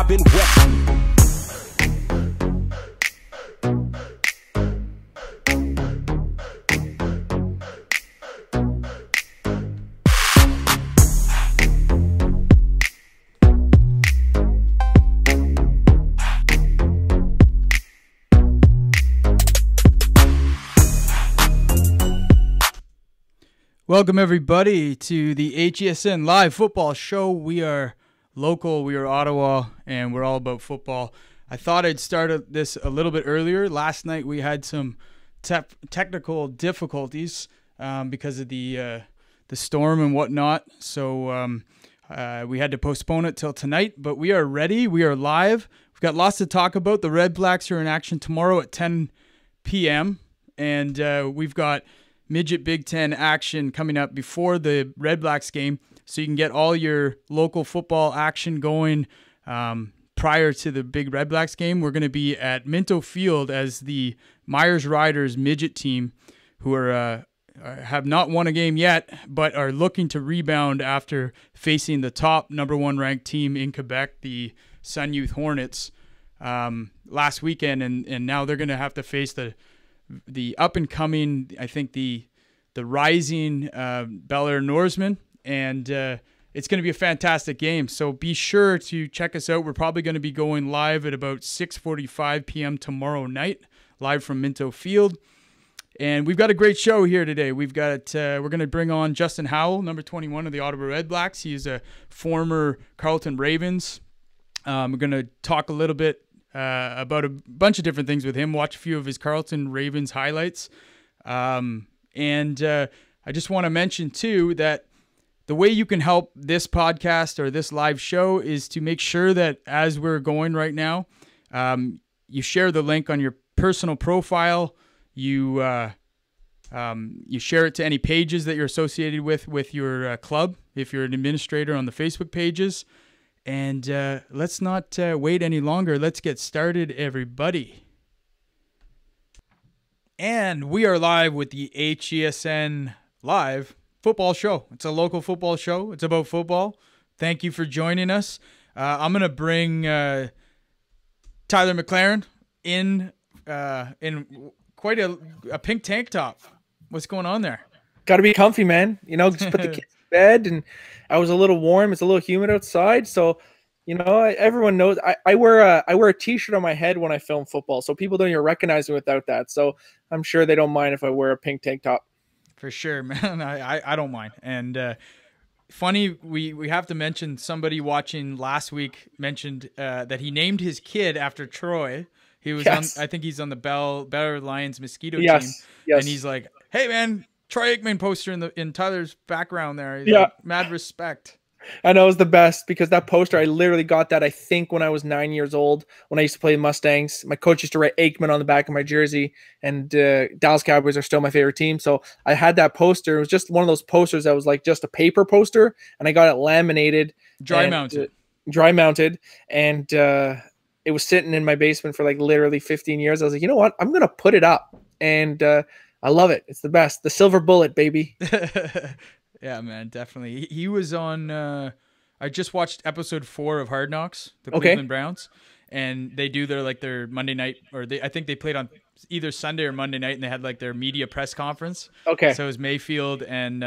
Robin West. Welcome everybody to the HESN live football show. We are local, we are Ottawa, and we're all about football. I thought I'd start this a little bit earlier. Last night we had some technical difficulties because of the storm and whatnot. So we had to postpone it till tonight, but we are ready. We are live. We've got lots to talk about. The Red Blacks are in action tomorrow at 10 p.m. And we've got Midget Big Ten action coming up before the Red Blacks game, so you can get all your local football action going prior to the big Red Blacks game. We're going to be at Minto Field as the Myers Riders midget team, who are have not won a game yet, but are looking to rebound after facing the top number one ranked team in Quebec, the Sun Youth Hornets, last weekend, and now they're going to have to face the up and coming, I think the rising Bel Air Norsemen, and it's going to be a fantastic game. So be sure to check us out. We're probably going to be going live at about 6:45 p.m. tomorrow night, live from Minto Field. And we've got a great show here today. We're going to bring on Justin Howell, number 21 of the Ottawa Red Blacks. He's a former Carleton Ravens. We're going to talk a little bit about a bunch of different things with him, watch a few of his Carleton Ravens highlights. And I just want to mention, too, that the way you can help this podcast or this live show is to make sure that as we're going right now, you share the link on your personal profile. You share it to any pages that you're associated with your club, if you're an administrator on the Facebook pages. And let's not wait any longer. Let's get started, everybody. And we are live with the HESN Live Football Show. It's a local football show. It's about football. Thank you for joining us. I'm going to bring Tyler McLaren in quite a pink tank top. What's going on there? Got to be comfy, man. You know, just put the kids to bed, and I was a little warm. It's a little humid outside, so you know, everyone knows I wear a t-shirt on my head when I film football, so people don't even recognize me without that. So I'm sure they don't mind if I wear a pink tank top. For sure, man. I don't mind. And funny, we have to mention, somebody watching last week mentioned that he named his kid after Troy. He was on, I think he's on the Bel Air Lions mosquito team. Yes. And he's like, "Hey man, Troy Aikman poster in Tyler's background there." He's like, mad respect. I know, it was the best, because that poster, I literally got that, I think, when I was 9 years old, when I used to play Mustangs. My coach used to write Aikman on the back of my jersey, and Dallas Cowboys are still my favorite team. So I had that poster. It was just one of those posters that was like just a paper poster, and I got it laminated. Dry mounted. And it was sitting in my basement for like literally 15 years. I was like, you know what? I'm going to put it up. And I love it. It's the best. The silver bullet, baby. Yeah, man, definitely. He was on I just watched episode 4 of Hard Knocks, the Cleveland Browns, and they do their Monday night, or I think they played on either Sunday or Monday night, and they had like their media press conference. Okay. So it was Mayfield and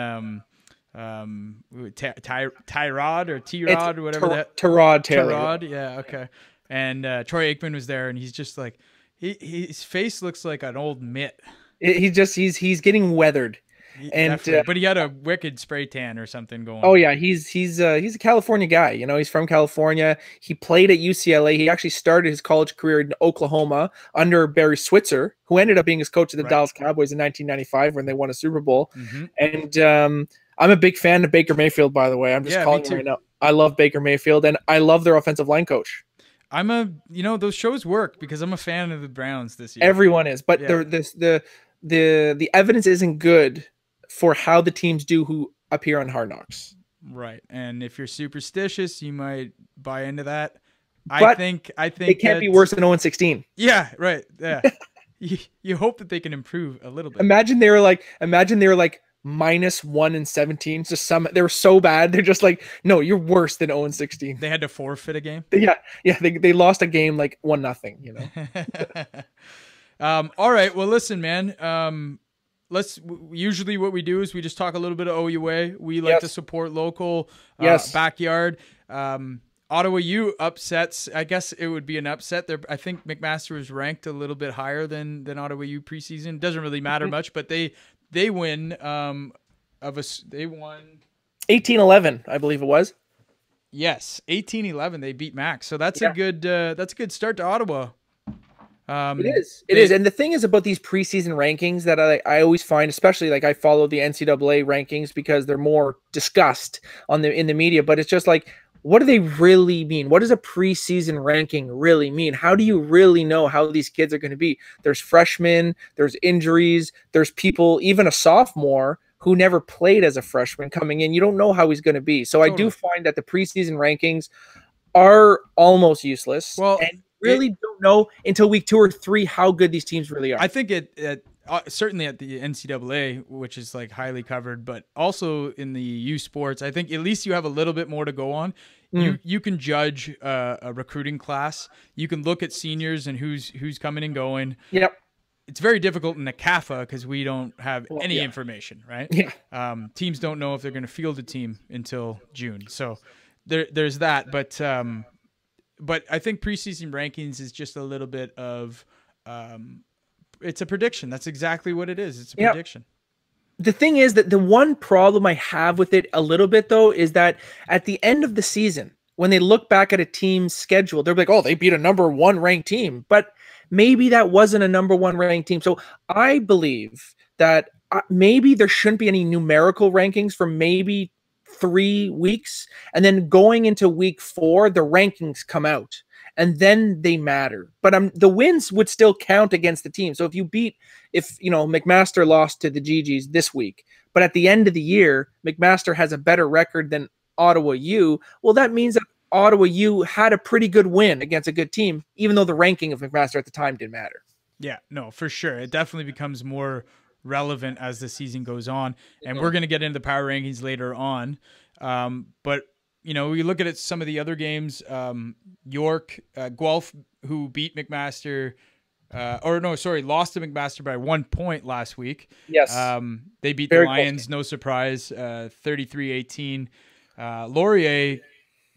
Tyrod or T-Rod or whatever that. Tyrod, yeah, okay. And Troy Aikman was there, and he's just like his face looks like an old mitt. He's getting weathered. And but he had a wicked spray tan or something going. Oh yeah, he's a California guy. You know, he's from California. He played at UCLA. He actually started his college career in Oklahoma under Barry Switzer, who ended up being his coach of the Dallas Cowboys in 1995 when they won a Super Bowl. And I'm a big fan of Baker Mayfield, by the way. I'm just calling him right now. I love Baker Mayfield, and I love their offensive line coach. Those shows work because I'm a fan of the Browns this year. Everyone is, but the evidence isn't good for how the teams do who appear on Hard Knocks. Right. And if you're superstitious, you might buy into that. But I think it can't be worse than 0-16. Yeah, right. Yeah. you hope that they can improve a little bit. Imagine they were like -1-17. Just some, they were so bad. They're just like, no, you're worse than 0-16. They had to forfeit a game. Yeah, they lost a game like 1-0. You know. All right. Well, listen, man. Usually what we do is we just talk a little bit of OUA. We like to support local, backyard. Ottawa U upsets. I guess it would be an upset there. I think McMaster was ranked a little bit higher than Ottawa U preseason. Doesn't really matter much, but they win. They won 18-11, I believe it was. Yes, 18-11. They beat Max. So that's a good start to Ottawa. It is. And the thing is about these preseason rankings that I always find, especially like I follow the NCAA rankings because they're more discussed in the media, but it's just like, what do they really mean? What does a preseason ranking really mean? How do you really know how these kids are going to be? There's freshmen, there's injuries, there's people, even a sophomore who never played as a freshman coming in. You don't know how he's going to be. So I do find that the preseason rankings are almost useless. Well, and really don't know until week 2 or 3 how good these teams really are. I think certainly at the NCAA, which is like highly covered, but also in the U Sports, I think at least you have a little bit more to go on. You can judge a recruiting class. You can look at seniors and who's coming and going. Yep. It's very difficult in the CAFA because we don't have any information, right? Yeah. Teams don't know if they're going to field a team until June. So there's that. But I think preseason rankings is just a little bit of it's a prediction. That's exactly what it is. It's a prediction. The thing is that the one problem I have with it a little bit, though, is that at the end of the season, when they look back at a team's schedule, they're like, oh, they beat a #1 ranked team. But maybe that wasn't a #1 ranked team. So I believe that maybe there shouldn't be any numerical rankings for maybe 3 weeks. And then going into week 4, the rankings come out. And then they matter. But the wins would still count against the team. So if McMaster lost to the GGs this week, but at the end of the year, McMaster has a better record than Ottawa U, well, that means that Ottawa U had a pretty good win against a good team, even though the ranking of McMaster at the time didn't matter. Yeah, no, for sure. It definitely becomes more relevant as the season goes on. And we're going to get into the power rankings later on. But we look at some of the other games. York, Guelph, who beat McMaster, lost to McMaster by 1 point last week. Yes. They beat the Lions, no surprise, 33-18. Laurier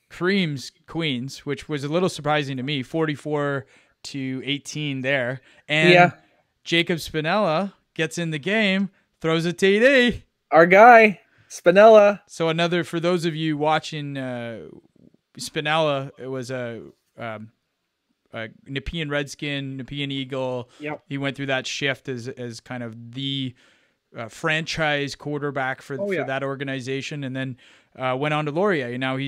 creams Queens, which was a little surprising to me, 44-18 there. And Jacob Spinella gets in the game, throws a TD. Our guy. Spinella. So for those of you watching, Spinella, it was a Nepean Redskin, Nepean Eagle. Yep. He went through that shift as kind of the franchise quarterback for that organization, and then went on to Laurier. Now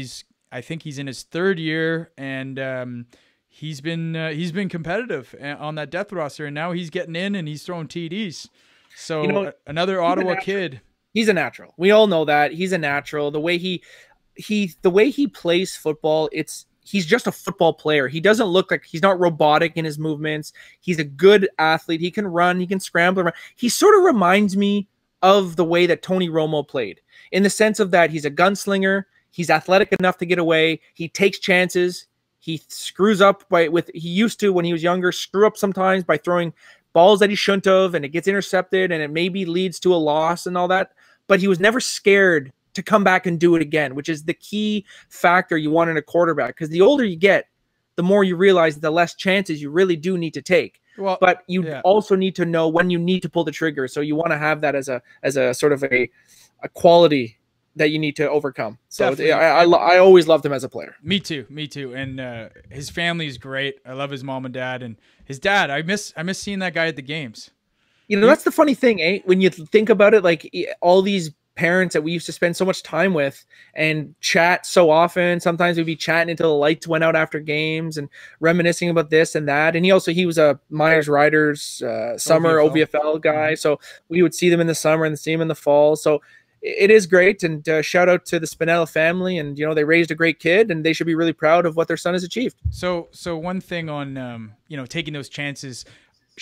I think he's in his 3rd year, and he's been competitive on that depth roster, and now he's getting in and he's throwing TDs. So another Ottawa kid. He's a natural. We all know that. He's a natural. The way he plays football, he's just a football player. He doesn't look like, he's not robotic in his movements. He's a good athlete. He can run, he can scramble around. He sort of reminds me of the way that Tony Romo played, in the sense of that he's a gunslinger, he's athletic enough to get away, he takes chances, he screws up he used to, when he was younger, screw up sometimes by throwing balls that he shouldn't have, and it gets intercepted, and it maybe leads to a loss and all that. But he was never scared to come back and do it again, which is the key factor you want in a quarterback. Because the older you get, the more you realize the less chances you really do need to take. Well, but you also need to know when you need to pull the trigger. So you want to have that as a sort of a quality that you need to overcome. So I always loved him as a player. Me too. And his family is great. I love his mom and dad, and his dad. I miss seeing that guy at the games. That's the funny thing, eh? When you think about it, like all these parents that we used to spend so much time with and chat so often. Sometimes we'd be chatting until the lights went out after games and reminiscing about this and that. And he was a Myers Riders summer OVFL guy. So we would see them in the summer and see them in the fall. So it is great. And shout out to the Spinella family. And, they raised a great kid, and they should be really proud of what their son has achieved. So one thing on, taking those chances,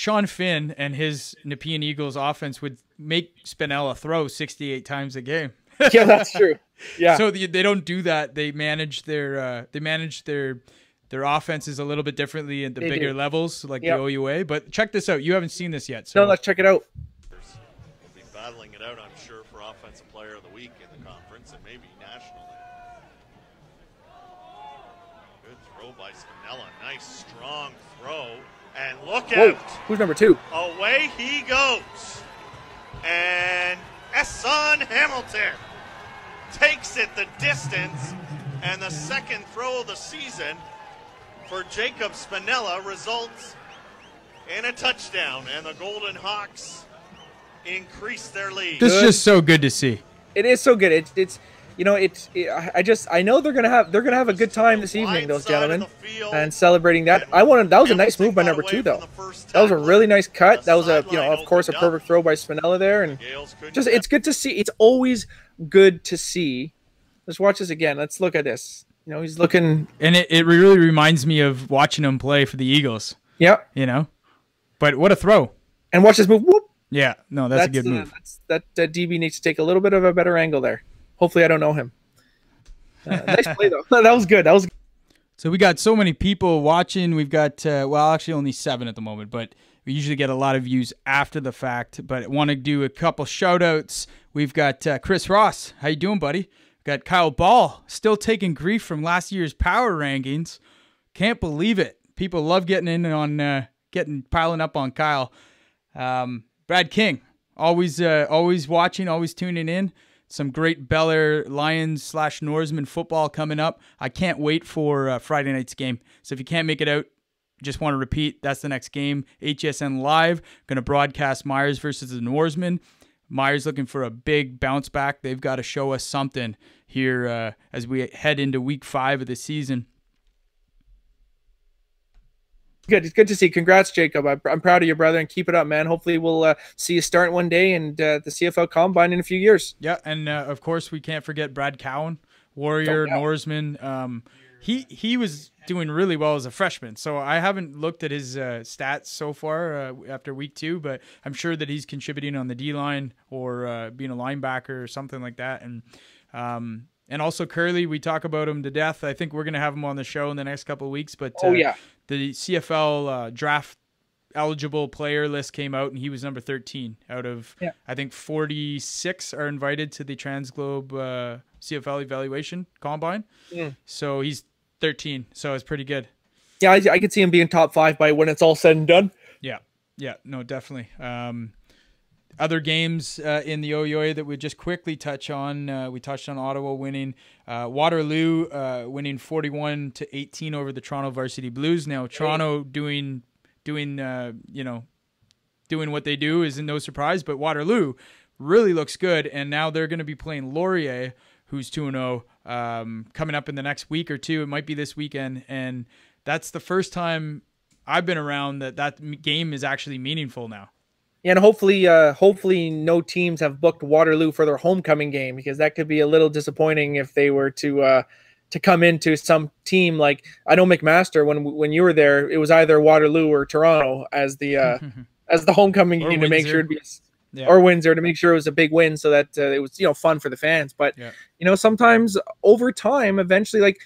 Sean Finn and his Nepean Eagles offense would make Spinella throw 68 times a game. Yeah, that's true. Yeah. So they don't do that. They manage their offenses a little bit differently at the bigger levels, like the OUA. But check this out. You haven't seen this yet. So no, let's check it out. We'll be battling it out, I'm sure, for Offensive Player of the Week in the conference and maybe nationally. Good throw by Spinella. Nice, strong throw. And look out. Who's number 2? Away he goes. And Esson Hamilton takes it the distance. And the second throw of the season for Jacob Spinella results in a touchdown. And the Golden Hawks increase their lead. This is just so good to see. It is so good. I know they're gonna have a good time this evening, those gentlemen, and celebrating that. That was a nice move by number 2, though. That was a really nice cut. That was of course, a perfect throw by Spinella there, and it's good to see. It's always good to see. Let's watch this again. Let's look at this. He's looking, and it really reminds me of watching him play for the Eagles. Yeah, but what a throw! And watch this move. Whoop. Yeah, no, that's a good move. That DB needs to take a little bit of a better angle there. Hopefully I don't know him. Nice play, though. That was good. So we got so many people watching. We've got, actually only 7 at the moment, but we usually get a lot of views after the fact. But I want to do a couple shout-outs. We've got Chris Ross. How you doing, buddy? We've got Kyle Ball, still taking grief from last year's power rankings. Can't believe it. People love getting in on, piling up on Kyle. Brad King, always watching, always tuning in. Some great Bel Air Lions / Norseman football coming up. I can't wait for Friday night's game. So if you can't make it out, just want to repeat, that's the next game. HESN Live, going to broadcast Myers versus the Norseman. Myers looking for a big bounce back. They've got to show us something here as we head into week 5 of the season. Good. It's good to see. Congrats, Jacob. I'm proud of your brother, and keep it up, man. Hopefully we'll see you start one day and the CFL Combine in a few years. Yeah, and of course we can't forget Brad Cowan, Warrior, Norseman. He was doing really well as a freshman, so I haven't looked at his stats so far after week 2, but I'm sure that he's contributing on the D-line or being a linebacker or something like that. And also Curly, we talk about him to death. I think we're going to have him on the show in the next couple of weeks. But the CFL draft eligible player list came out, and he was number 13 out of, I think, 46 are invited to the Transglobe CFL evaluation combine. So he's 13, so it's pretty good. Yeah, I could see him being top 5 by when it's all said and done. Yeah, no, definitely. Other games in the OUA that we just quickly touch on. We touched on Ottawa winning, Waterloo winning 41-18 over the Toronto Varsity Blues. Now Toronto doing what they do is no surprise, but Waterloo really looks good, and now they're going to be playing Laurier, who's 2-0, coming up in the next week or 2. It might be this weekend, and that's the first time I've been around that game is actually meaningful now. Yeah, and hopefully no teams have booked Waterloo for their homecoming game, because that could be a little disappointing if they were to come into some team like, I know McMaster, when you were there, it was either Waterloo or Toronto as the as the homecoming game to make sure it'd be or Windsor to make sure it was a big win, so that it was fun for the fans. But sometimes over time, eventually, like,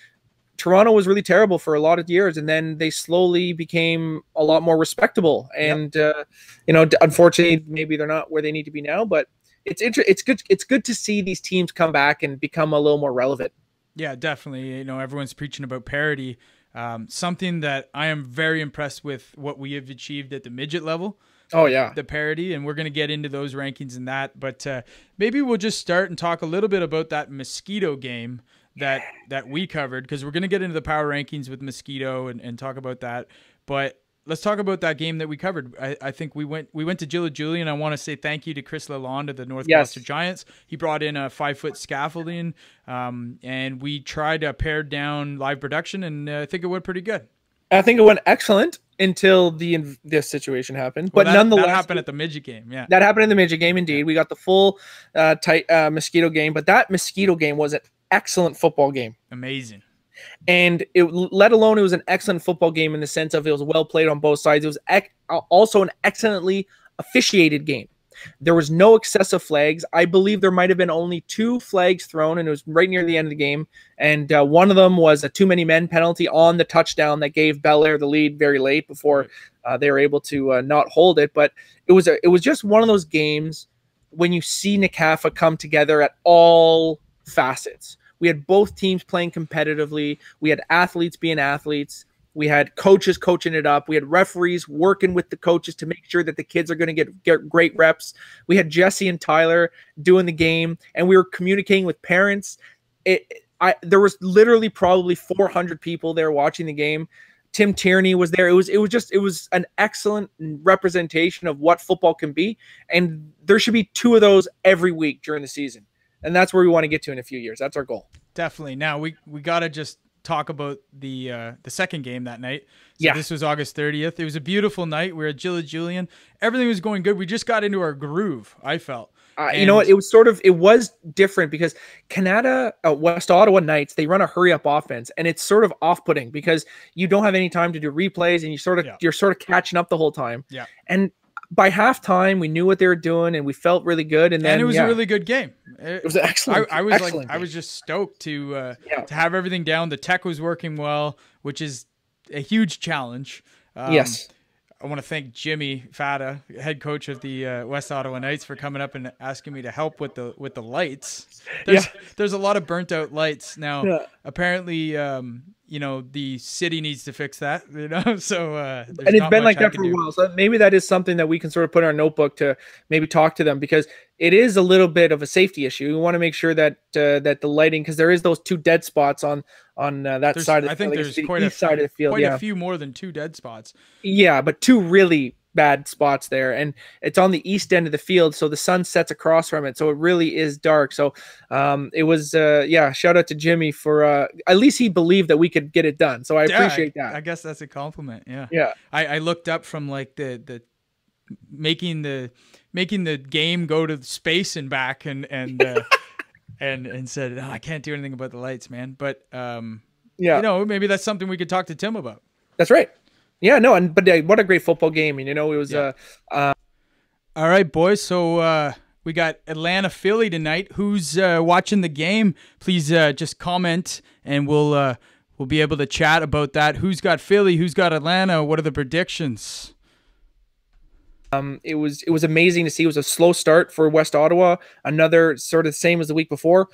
Toronto was really terrible for a lot of years, and then they slowly became a lot more respectable. And unfortunately, maybe they're not where they need to be now. But it's good. It's good to see these teams come back and become a little more relevant. Yeah, definitely. Everyone's preaching about parity. Something that I am very impressed with what we have achieved at the midget level. Oh yeah, the parity, and we're going to get into those rankings and that. But maybe we'll just start and talk a little bit about that Mosquito game that we covered, because we're going to get into the power rankings with Mosquito and talk about that. But let's talk about that game that we covered. I think we went to Gilla Julie, and I want to say thank you to Chris Lalonde of the North Gloucester Giants. He brought in a 5-foot scaffolding, and we tried to pare down live production, and I think it went pretty good. I think it went excellent until this situation happened. But nonetheless, that happened at the midget game. Yeah, that happened in the midget game. Indeed, we got the full tight Mosquito game, but that Mosquito game was an excellent football game. Amazing. And let alone it was an excellent football game in the sense of it was well played on both sides. It was also an excellently officiated game. There was no excessive flags. I believe there might have been only 2 flags thrown, and it was right near the end of the game. And one of them was a too many men penalty on the touchdown that gave Bel Air the lead very late before they were able to not hold it. But it was just one of those games when you see NCAFA come together at all facets. We had both teams playing competitively. We had athletes being athletes. We had coaches coaching it up. We had referees working with the coaches to make sure that the kids are going to get great reps. We had Jesse and Tyler doing the game, and we were communicating with parents. There was literally probably 400 people there watching the game. Tim Tierney was there. It was an excellent representation of what football can be, and there should be 2 of those every week during the season, and that's where we want to get to in a few years. That's our goal. Definitely. Now we got to just talk about the second game that night. So this was August 30th. It was a beautiful night. We were at Gilla Julian. Everything was going good. We just got into our groove, I felt. You know what? It was different because Canada, West Ottawa Knights, they run a hurry up offense, and it's sort of off-putting because you don't have any time to do replays, and you're sort of catching up the whole time. Yeah. And by halftime, we knew what they were doing, and we felt really good. And then it was a really good game. It was excellent. I was just stoked to have everything down. The tech was working well, which is a huge challenge. Yes. I want to thank Jimmy Fata, head coach of the West Ottawa Knights, for coming up and asking me to help with the lights. There's a lot of burnt out lights now. Apparently, the city needs to fix that. So and it's been like that for a while. So maybe that is something that we can sort of put in our notebook to maybe talk to them, because it is a little bit of a safety issue. We want to make sure that that the lighting, because there is those 2 dead spots on that side of the field. I think there's quite a few more than 2 dead spots. Yeah, but 2 really bad spots there, and it's on the east end of the field, so the sun sets across from it, so it really is dark. So it was shout out to Jimmy for at least he believed that we could get it done, so I appreciate that. I guess that's a compliment. I looked up from like the making the game go to space and back and said, I can't do anything about the lights, man. But maybe that's something we could talk to Tim about. That's right. Yeah, no, but what a great football game. And, it was all right, boys. So we got Atlanta Philly tonight. Who's watching the game? Please just comment, and we'll be able to chat about that. Who's got Philly? Who's got Atlanta? What are the predictions? It was amazing to see. It was a slow start for West Ottawa. Another sort of the same as the week before,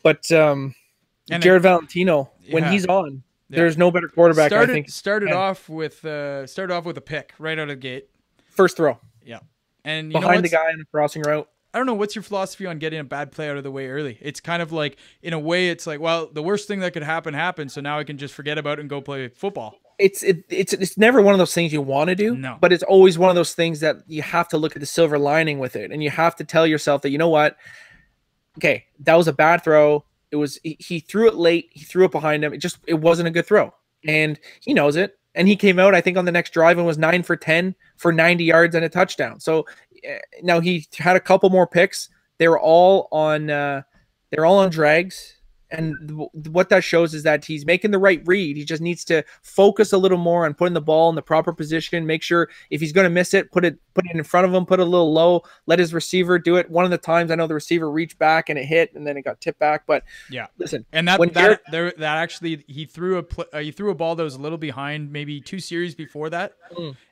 but Jared Valentino, when he's on. There's no better quarterback. I think started off with a pick right out of the gate. First throw. Yeah, and behind the guy on the crossing route. I don't know, what's your philosophy on getting a bad play out of the way early? It's kind of like, in a way, it's like, well, the worst thing that could happen happened, so now I can just forget about it and go play football. It's never one of those things you want to do, but it's always one of those things that you have to look at the silver lining with it, and you have to tell yourself that, you know what, okay, that was a bad throw. He threw it late. He threw it behind him. It wasn't a good throw, and he knows it. And he came out, I think, on the next drive and was 9 for 10 for 90 yards and a touchdown. So now he had a couple more picks. They were all on drags. And what that shows is that he's making the right read. He just needs to focus a little more on putting the ball in the proper position. Make sure if he's going to miss it, put it in front of him, put it a little low, let his receiver do it. One of the times I know the receiver reached back and it hit, and then it got tipped back. But listen, and actually he threw a ball that was a little behind, maybe 2 series before that,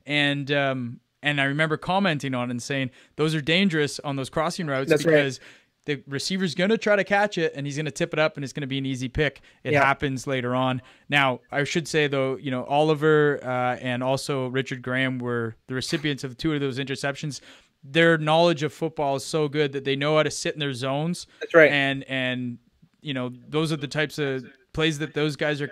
and I remember commenting on it and saying those are dangerous on those crossing routes. That's because. Right. The receiver's going to try to catch it, and he's going to tip it up, and it's going to be an easy pick. It happens later on. Now, I should say, though, Oliver and also Richard Graham were the recipients of 2 of those interceptions. Their knowledge of football is so good that they know how to sit in their zones. That's right. And those are the types of plays that those guys are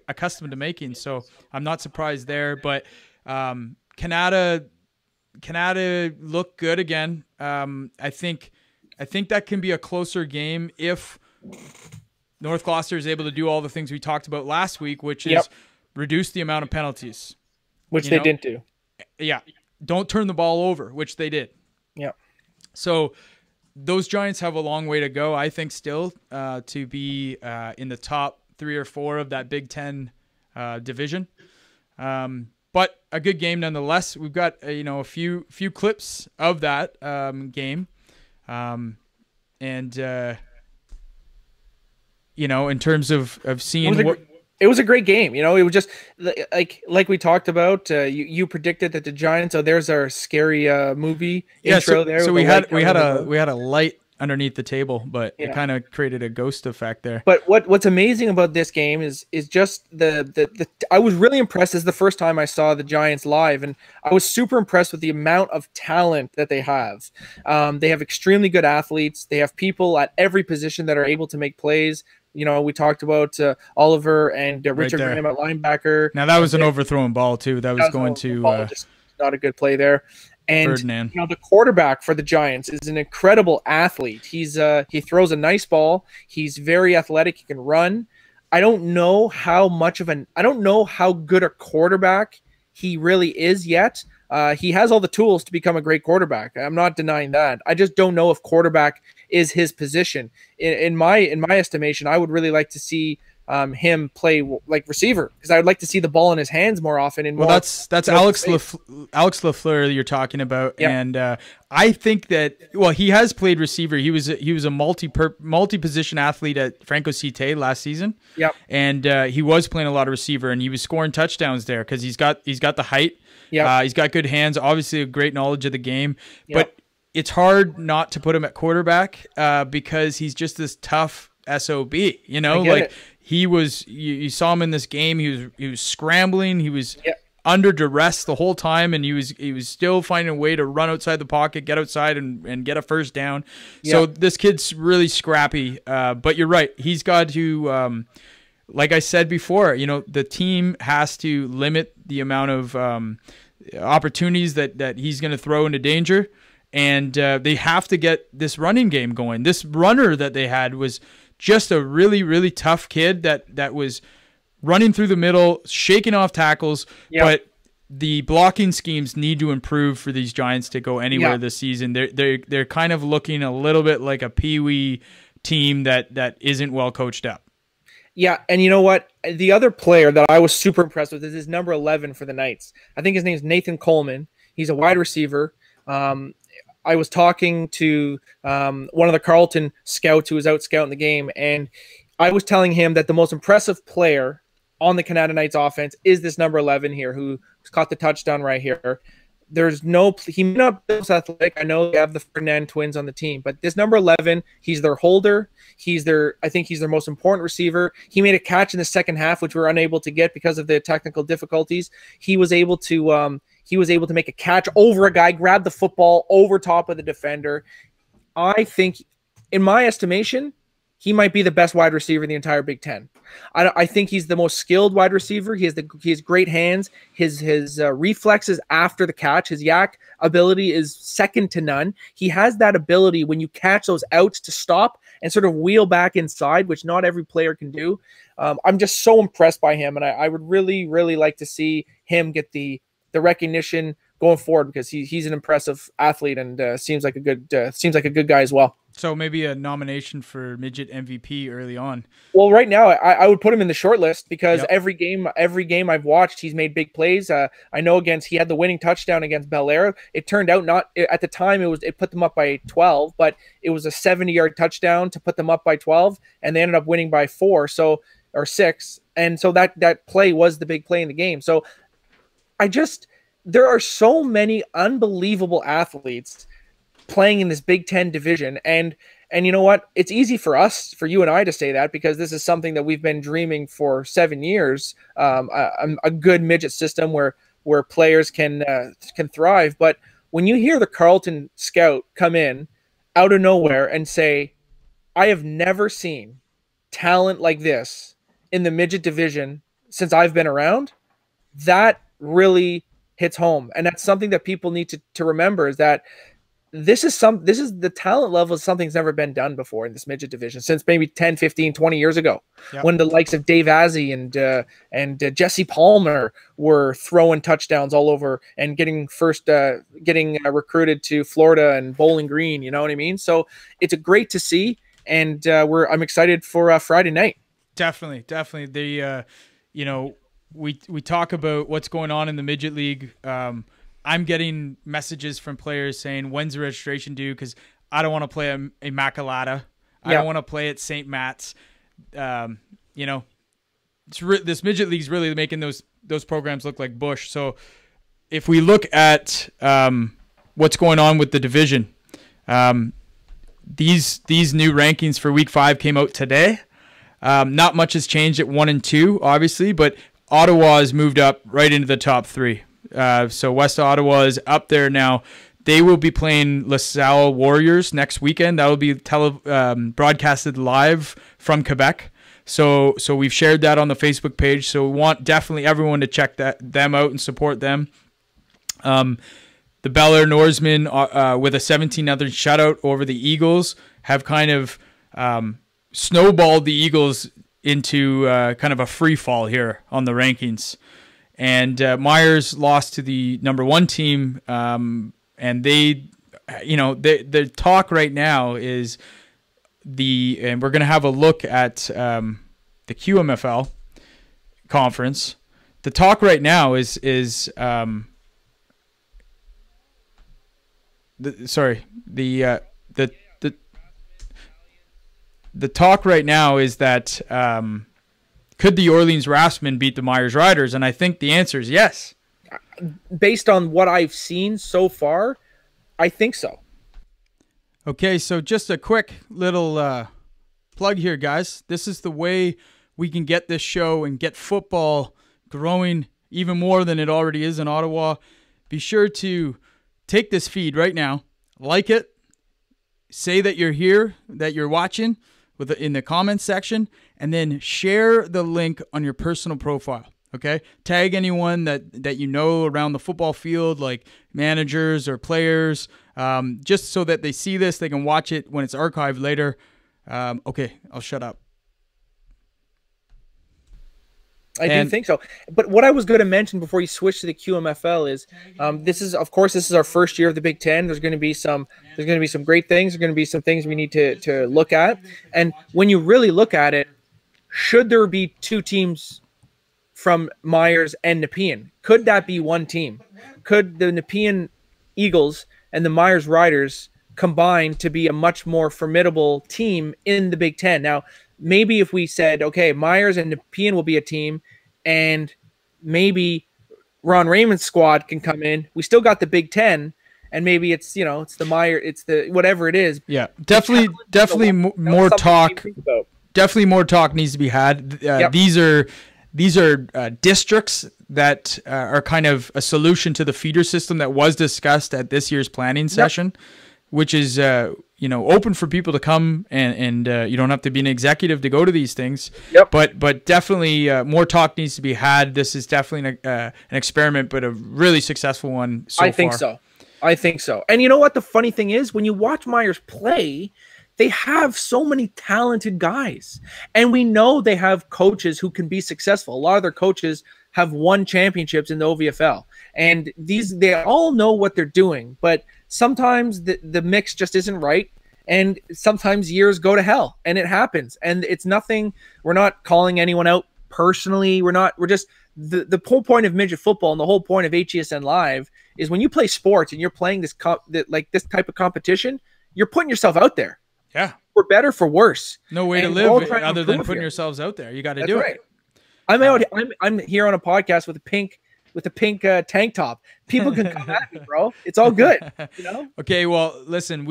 accustomed to making. So I'm not surprised there. But Canada looked good again. I think that can be a closer game if North Gloucester is able to do all the things we talked about last week, which is reduce the amount of penalties. Which they didn't do. Yeah. Don't turn the ball over, which they did. Yeah. So those Giants have a long way to go, I think, still to be in the top 3 or 4 of that Big Ten division. But a good game nonetheless. We've got a few clips of that game, and in terms of seeing it was a great game. It was just like we talked about. You predicted that the Giants. So there's our scary movie intro there. So we had a light underneath the table, but it kind of created a ghost effect there. But what's amazing about this game is just the I was really impressed. This is the first time I saw the Giants live, and I was super impressed with the amount of talent that they have. They have extremely good athletes. They have people at every position that are able to make plays. We talked about Oliver and Richard Graham at linebacker. Now that was an overthrown ball too. That was going to just not a good play there. And Ferdinand. The quarterback for the Giants is an incredible athlete. He throws a nice ball. He's very athletic. He can run. I don't know how good a quarterback he really is yet. He has all the tools to become a great quarterback. I'm not denying that. I just don't know if quarterback is his position. In my estimation, I would really like to see him play like receiver, because I would like to see the ball in his hands more often. That's Alex Lafleur you're talking about, and I think that he has played receiver. He was a multi-position athlete at Franco Cite last season. Yep. And he was playing a lot of receiver, and he was scoring touchdowns there because he's got the height. Yeah. He's got good hands. Obviously, a great knowledge of the game, but it's hard not to put him at quarterback because he's just this tough SOB. He was. You saw him in this game. He was scrambling. He was under duress the whole time, and he was still finding a way to run outside the pocket, get outside, and get a first down. So this kid's really scrappy. But you're right. He's got to. Like I said before, the team has to limit the amount of opportunities that he's going to throw into danger, and they have to get this running game going. This runner that they had was just a really, really tough kid that was running through the middle, shaking off tackles, but the blocking schemes need to improve for these Giants to go anywhere this season. They're kind of looking a little bit like a peewee team that isn't well coached up. Yeah, and you know what? The other player that I was super impressed with is his number 11 for the Knights. I think his name is Nathan Coleman. He's a wide receiver. I was talking to one of the Carleton scouts who was out scouting the game, and I was telling him that the most impressive player on the Canada Knights offense is this number 11 here, who's caught the touchdown right here. He may not be athletic. I know they have the Ferdinand twins on the team, but this number 11, he's their holder. I think he's their most important receiver. He made a catch in the second half, which we were unable to get because of the technical difficulties. He was able to make a catch over a guy, grab the football over top of the defender. I think, in my estimation, he might be the best wide receiver in the entire Big Ten. I think he's the most skilled wide receiver. He has great hands. His reflexes after the catch, his yak ability is second to none. He has that ability when you catch those outs to stop and sort of wheel back inside, which not every player can do. I'm just so impressed by him, and I would really, really like to see him get the recognition going forward, because he's an impressive athlete and seems like a good guy as well. So maybe a nomination for midget MVP early on. Well, right now I would put him in the short list, because every game I've watched, he's made big plays. I know he had the winning touchdown against Bel Air. It turned out at the time it put them up by 12, but it was a 70-yard touchdown to put them up by 12, and they ended up winning by 4 or 6. And so that play was the big play in the game. So there are so many unbelievable athletes playing in this Big Ten division. And you know what? It's easy for you and I to say that, because this is something that we've been dreaming for 7 years, a good midget system where players can thrive. But when you hear the Carleton scout come in out of nowhere and say, I have never seen talent like this in the midget division since I've been around, that really hits home. And that's something that people need to remember, is that this is the talent level of something that's never been done before in this midget division since maybe 10, 15, 20 years ago, when the likes of Dave Azzi and Jesse Palmer were throwing touchdowns all over and getting recruited to Florida and Bowling Green. You know what I mean? So it's great to see. And I'm excited for Friday night. Definitely. The we talk about what's going on in the midget league. I'm getting messages from players saying, "When's the registration due?" Because I don't want to play a Immaculata. I don't want to play at St. Matt's. This midget league's really making those programs look like Bush. So if we look at what's going on with the division, these new rankings for Week 5 came out today. Not much has changed at 1 and 2, obviously, but Ottawa has moved up right into the top 3. So West Ottawa is up there now. They will be playing LaSalle Warriors next weekend. That will be broadcasted live from Quebec. So we've shared that on the Facebook page. So we want definitely everyone to check them out and support them. The Bel Air Norsemen, with a 17-0 shutout over the Eagles, have kind of snowballed the Eagles into kind of a free fall here on the rankings. And Myers lost to the number 1 team, and the talk right now is and we're going to have a look at the QMFL conference. The talk right now is the talk right now is that could the Orleans Rasmen beat the Myers Riders? And I think the answer is yes. Based on what I've seen so far, I think so. Okay, so just a quick little plug here, guys. This is the way we can get this show and get football growing even more than it already is in Ottawa. Be sure to take this feed right now, like it, say that you're here, that you're watching in the comments section, and then share the link on your personal profile. Okay, tag anyone that you know around the football field, like managers or players, just so that they see this, they can watch it when it's archived later. Okay, I'll shut up. I do think so. But what I was going to mention before you switch to the QMFL is this is our first year of the Big Ten. There's going to be some great things. There's going to be some things we need to look at. And when you really look at it, should there be 2 teams from Myers and Nepean? Could that be one team? Could the Nepean Eagles and the Myers Riders combine to be a much more formidable team in the Big Ten? Now, maybe if we said, okay, Myers and Nepean will be a team, and maybe Ron Raymond's squad can come in. We still got the Big Ten, and maybe it's the Myers, it's the whatever it is. Yeah, definitely more talk. Definitely more talk needs to be had. Yep. These are districts that are kind of a solution to the feeder system that was discussed at this year's planning session, which is open for people to come, and you don't have to be an executive to go to these things. Yep. But definitely more talk needs to be had. This is definitely an experiment, but a really successful one so far. I think so. And you know what? The funny thing is, when you watch Myers play, they have so many talented guys. And we know they have coaches who can be successful. A lot of their coaches have won championships in the OVFL. And they all know what they're doing. But sometimes the mix just isn't right. And sometimes years go to hell. And it happens. And it's nothing. We're not calling anyone out personally. We're just the whole point of midget football and the whole point of HESN Live is when you play sports and you're playing this type of competition, you're putting yourself out there. Yeah. For better, for worse. No way to live other than putting yourselves out there. You got to do it. I'm here on a podcast with a pink tank top. People can come at me, bro. It's all good. Okay. Well, listen,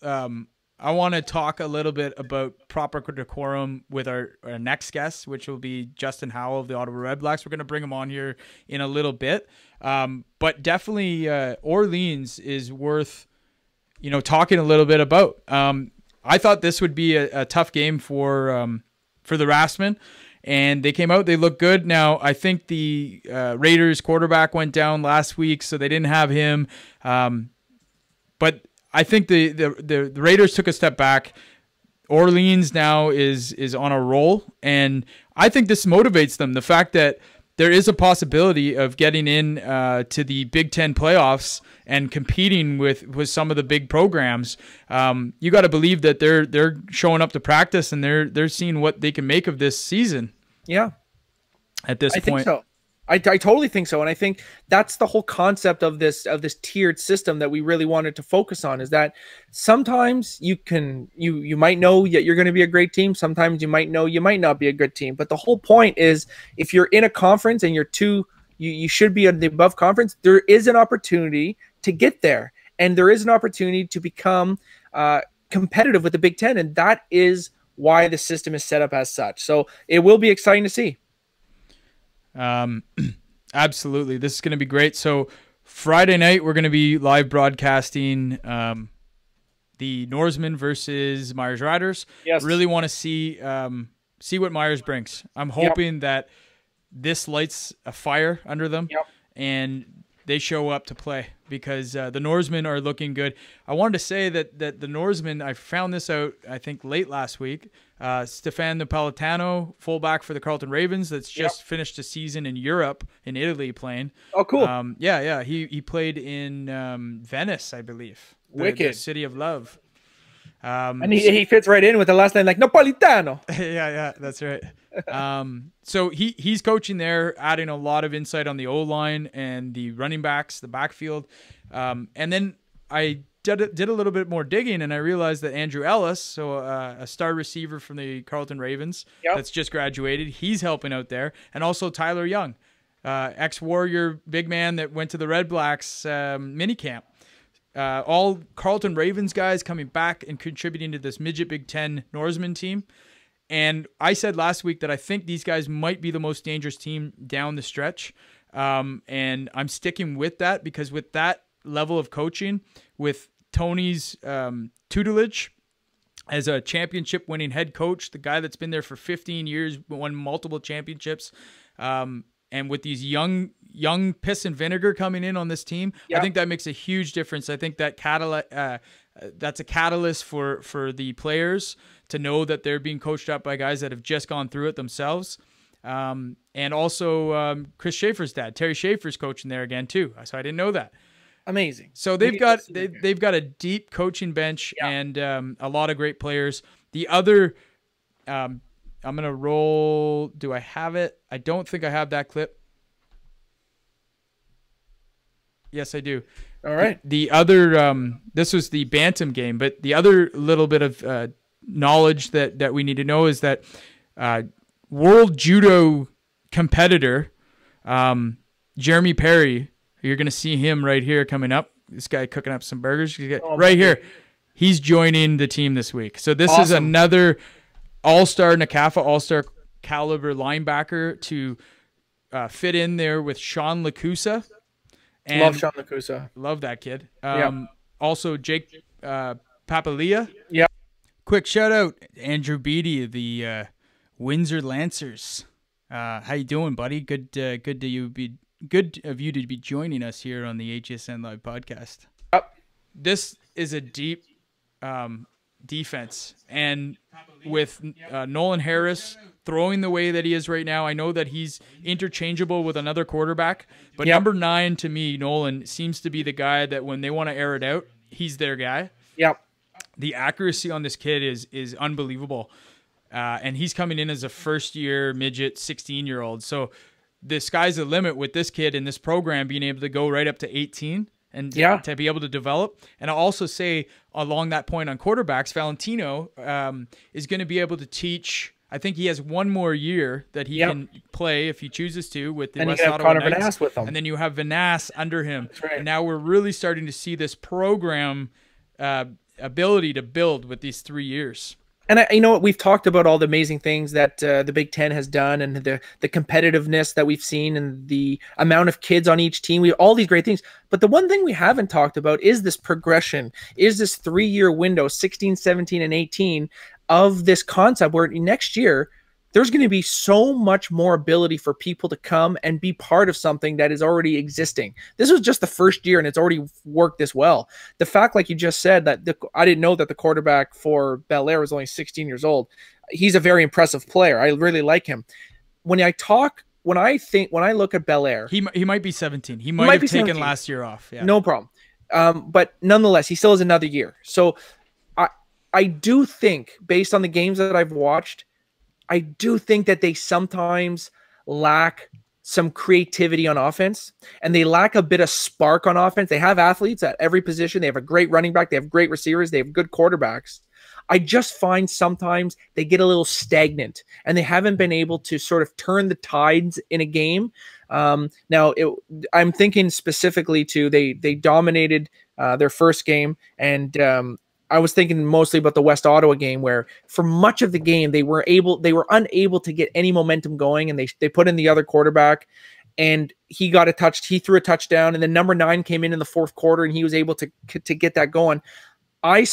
I want to talk a little bit about proper decorum with our next guest, which will be Justin Howell of the Ottawa Redblacks. We're going to bring him on here in a little bit. But definitely Orleans is worth talking a little bit about. I thought this would be a tough game for the Rasmen, and they came out. They looked good. Now, I think the Raiders quarterback went down last week, so they didn't have him. But I think the Raiders took a step back. Orleans now is on a roll, and I think this motivates them. The fact that there is a possibility of getting in to the Big Ten playoffs and competing with some of the big programs. You got to believe that they're showing up to practice and they're seeing what they can make of this season. Yeah, at this point, I think so. I totally think so, and I think that's the whole concept of this tiered system that we really wanted to focus on. Is that sometimes you might know that you're going to be a great team. Sometimes you might know you might not be a good team. But the whole point is, if you're in a conference and you should be in the above conference, there is an opportunity to get there, and there is an opportunity to become competitive with the Big Ten, and that is why the system is set up as such. So it will be exciting to see. Absolutely. This is going to be great. So Friday night, we're going to be live broadcasting the Norsemen versus Myers Riders. Yes. Really want to see what Myers brings. I'm hoping that this lights a fire under them and they show up to play, because the Norsemen are looking good. I wanted to say that the Norsemen, I found this out, I think, late last week. Stefan Napolitano, fullback for the Carleton Ravens, that's just finished a season in Europe, in Italy, playing. Oh, cool. He played in Venice, I believe. Wicked. The city of love. And he fits right in with the last name, like Napolitano. yeah, that's right. So he's coaching there, adding a lot of insight on the O-line and the running backs, the backfield. And then I did a little bit more digging, and I realized that Andrew Ellis, so a star receiver from the Carleton Ravens that's just graduated, he's helping out there. And also Tyler Young, ex-Warrior big man that went to the Red Blacks minicamp. All Carleton Ravens guys coming back and contributing to this midget Big Ten Norseman team. And I said last week that I think these guys might be the most dangerous team down the stretch. And I'm sticking with that, because with that level of coaching, with Tony's tutelage as a championship winning head coach, the guy that's been there for 15 years, won multiple championships, and with these young piss and vinegar coming in on this team, I think that makes a huge difference. I think that that's a catalyst for the players to know that they're being coached up by guys that have just gone through it themselves. And also Chris Schaefer's dad, Terry Schaefer's coaching there again too. So I didn't know that. Amazing. So they've got a deep coaching bench and a lot of great players. The other, I'm going to roll. Do I have it? I don't think I have that clip. Yes, I do. All right. The other, this was the Bantam game, but the other little bit of knowledge that we need to know is that world judo competitor Jeremy Perry, you're going to see him right here coming up. This guy cooking up some burgers. Right here. He's joining the team this week. So this is another all-star NACAFA, all-star caliber linebacker to fit in there with Sean Lacusa. And love Sean Lacusa. Love that kid. Also, Jake Papalia. Yeah. Quick shout out, Andrew Beatty of the Windsor Lancers. How you doing, buddy? Good of you to be joining us here on the HESN Live podcast. Yep. This is a deep defense, and with Nolan Harris throwing the way that he is right now, I know that he's interchangeable with another quarterback, but number 9 to me, Nolan, seems to be the guy that when they want to air it out, he's their guy. Yep. The accuracy on this kid is unbelievable, and he's coming in as a first-year midget 16-year-old. So the sky's the limit with this kid in this program being able to go right up to 18 and to be able to develop. And I'll also say along that point on quarterbacks, Valentino is going to be able to teach. I think he has one more year that he can play if he chooses to with the West Ottawa Knights. With him. And then you have Vanasse under him. That's right. And now we're really starting to see this program ability to build with these 3 years. And you know what? We've talked about all the amazing things that the Big Ten has done, and the competitiveness that we've seen, and the amount of kids on each team. We have all these great things. But the one thing we haven't talked about is this progression, is this 3-year window, 16, 17, and 18, of this concept where next year there's going to be so much more ability for people to come and be part of something that is already existing. This was just the first year, and it's already worked this well. The fact, like you just said, that I didn't know that the quarterback for Bel Air was only 16 years old. He's a very impressive player. I really like him. When I talk when I look at Belair, he might be 17. He might have taken 17. last year off. Yeah. No problem. But nonetheless, he still has another year. So I do think, based on the games that I've watched, I do think that they sometimes lack some creativity on offense, and they lack a bit of spark on offense. They have athletes at every position. They have a great running back. They have great receivers. They have good quarterbacks. I just find sometimes they get a little stagnant, and they haven't been able to sort of turn the tides in a game. Now, I'm thinking specifically to they dominated their first game, and I was thinking mostly about the West Ottawa game, where for much of the game they were unable to get any momentum going, and they put in the other quarterback, and he threw a touchdown, and then number 9 came in the fourth quarter, and he was able to get that going. I'm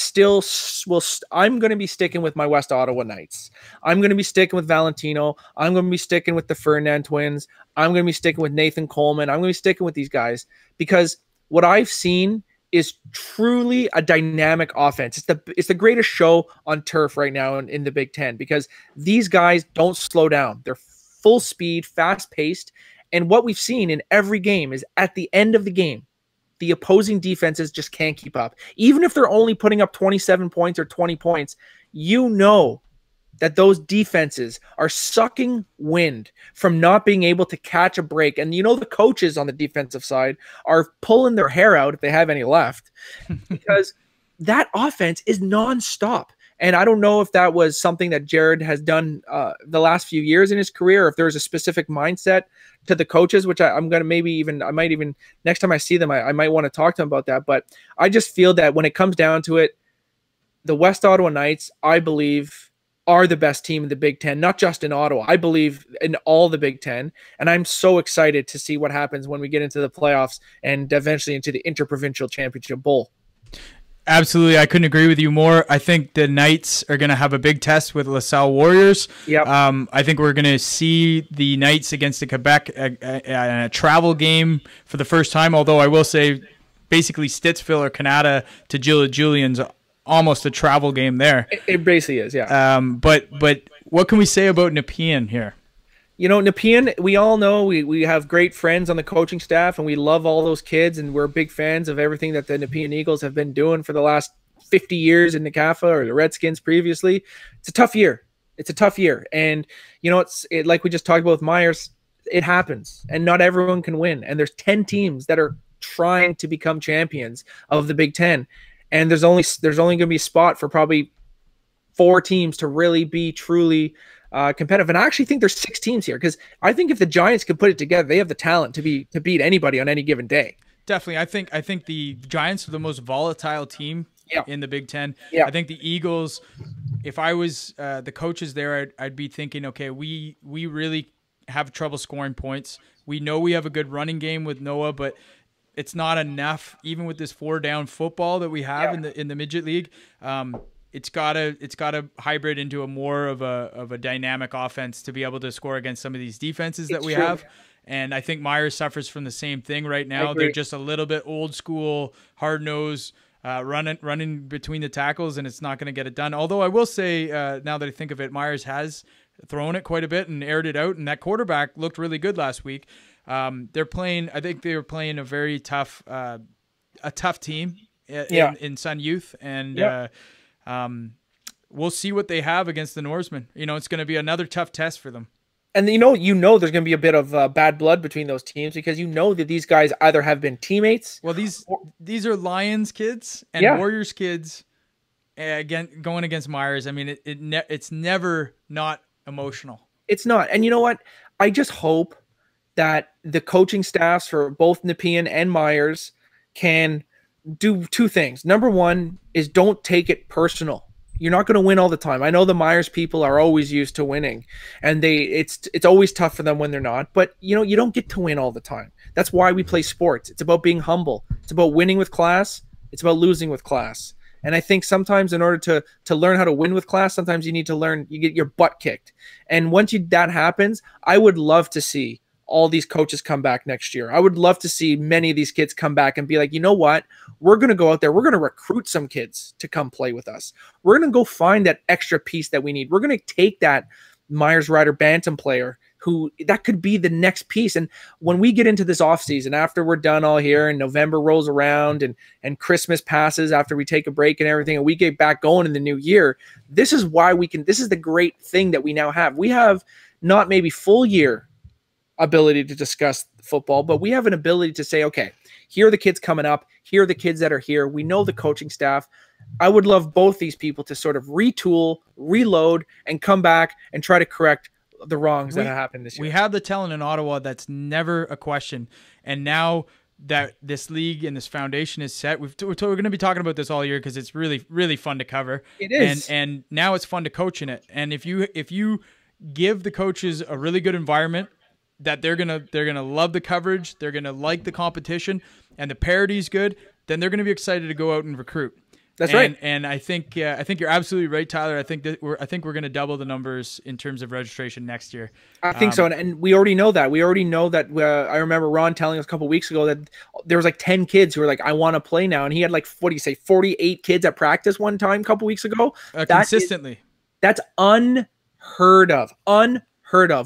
going to be sticking with my West Ottawa Knights. I'm going to be sticking with Valentino. I'm going to be sticking with the Ferdinand twins. I'm going to be sticking with Nathan Coleman. I'm going to be sticking with these guys because what I've seen is truly a dynamic offense. It's the greatest show on turf right now in the Big Ten because these guys don't slow down. They're full speed, fast paced. And what we've seen in every game is at the end of the game, the opposing defenses just can't keep up. Even if they're only putting up 27 points or 20 points, you know that those defenses are sucking wind from not being able to catch a break. And you know the coaches on the defensive side are pulling their hair out if they have any left because that offense is nonstop. And I don't know if that was something that Jared has done the last few years in his career, or if there's a specific mindset to the coaches, which I'm going to I might even, next time I see them, I might want to talk to them about that. But I just feel that when it comes down to it, the West Ottawa Knights, I believe, are the best team in the Big Ten, not just in Ottawa. I believe in all the Big Ten. And I'm so excited to see what happens when we get into the playoffs and eventually into the Interprovincial Championship Bowl. Absolutely. I couldn't agree with you more. I think the Knights are going to have a big test with LaSalle Warriors. Yep. I think we're going to see the Knights against the Quebec a travel game for the first time, although I will say basically Stittsville or Canada to Julian's almost a travel game there. It basically is, yeah. But what can we say about Nepean here? You know, Nepean, we all know we have great friends on the coaching staff, and we love all those kids, and we're big fans of everything that the Nepean Eagles have been doing for the last 50 years in NCAFA or the Redskins previously. It's a tough year. It's a tough year. And, you know, like we just talked about with Myers, it happens, and not everyone can win. And there's 10 teams that are trying to become champions of the Big Ten. And there's only going to be a spot for probably 4 teams to really be truly competitive. And I actually think there's 6 teams here because I think if the Giants can put it together, they have the talent to beat anybody on any given day. Definitely. I think the Giants are the most volatile team in the Big Ten. Yeah. I think the Eagles, if I was the coaches there, I'd be thinking, okay, we really have trouble scoring points. We know we have a good running game with Noah, but it's not enough even with this 4-down football that we have in the midget league. It's gotta hybrid into a more of a dynamic offense to be able to score against some of these defenses that we have. And I think Myers suffers from the same thing right now. They're just a little bit old school, hard nosed, running between the tackles, and it's not going to get it done. Although I will say, now that I think of it, Myers has thrown it quite a bit and aired it out, and that quarterback looked really good last week. They're playing. I think they were playing a very tough team in Sun Youth, and. We'll see what they have against the Norsemen. You know, it's going to be another tough test for them. And you know, there's going to be a bit of bad blood between those teams because you know that these guys either have been teammates. Well, these are Lions kids and Warriors kids. Again, going against Myers. I mean, it's never not emotional. It's not. And you know what? I just hope that the coaching staffs for both Nepean and Myers can do 2 things. Number 1 is don't take it personal. You're not going to win all the time. I know the Myers people are always used to winning, and it's always tough for them when they're not. But you know, you don't get to win all the time. That's why we play sports. It's about being humble. It's about winning with class. It's about losing with class. And I think sometimes in order to learn how to win with class, sometimes you need to learn, you get your butt kicked. And once that happens, I would love to see all these coaches come back next year. I would love to see many of these kids come back and be like, you know what? We're going to go out there. We're going to recruit some kids to come play with us. We're going to go find that extra piece that we need. We're going to take that Myers Rider Bantam player who that could be the next piece. And when we get into this offseason, after we're done all here and November rolls around and Christmas passes after we take a break and everything, and we get back going in the new year, this is why this is the great thing that we now have. We have not maybe full year ability to discuss football, but we have an ability to say, okay, here are the kids coming up. Here are the kids that are here. We know the coaching staff. I would love both these people to sort of retool, reload, and come back and try to correct the wrongs that have happened this year. We have the talent in Ottawa. That's never a question. And now that this league and this foundation is set, we're going to be talking about this all year because it's really, really fun to cover. It is. And now it's fun to coach in it. And if you give the coaches a really good environment, that they're gonna love the coverage, they're gonna like the competition, and the parity's good, then they're gonna be excited to go out and recruit. That's right. And I think you're absolutely right, Tyler. I think we're gonna double the numbers in terms of registration next year. I think so, and we already know that. I remember Ron telling us a couple of weeks ago that there was like 10 kids who were like, "I want to play now," and he had like 48 kids at practice one time a couple weeks ago. Consistently. That's unheard of.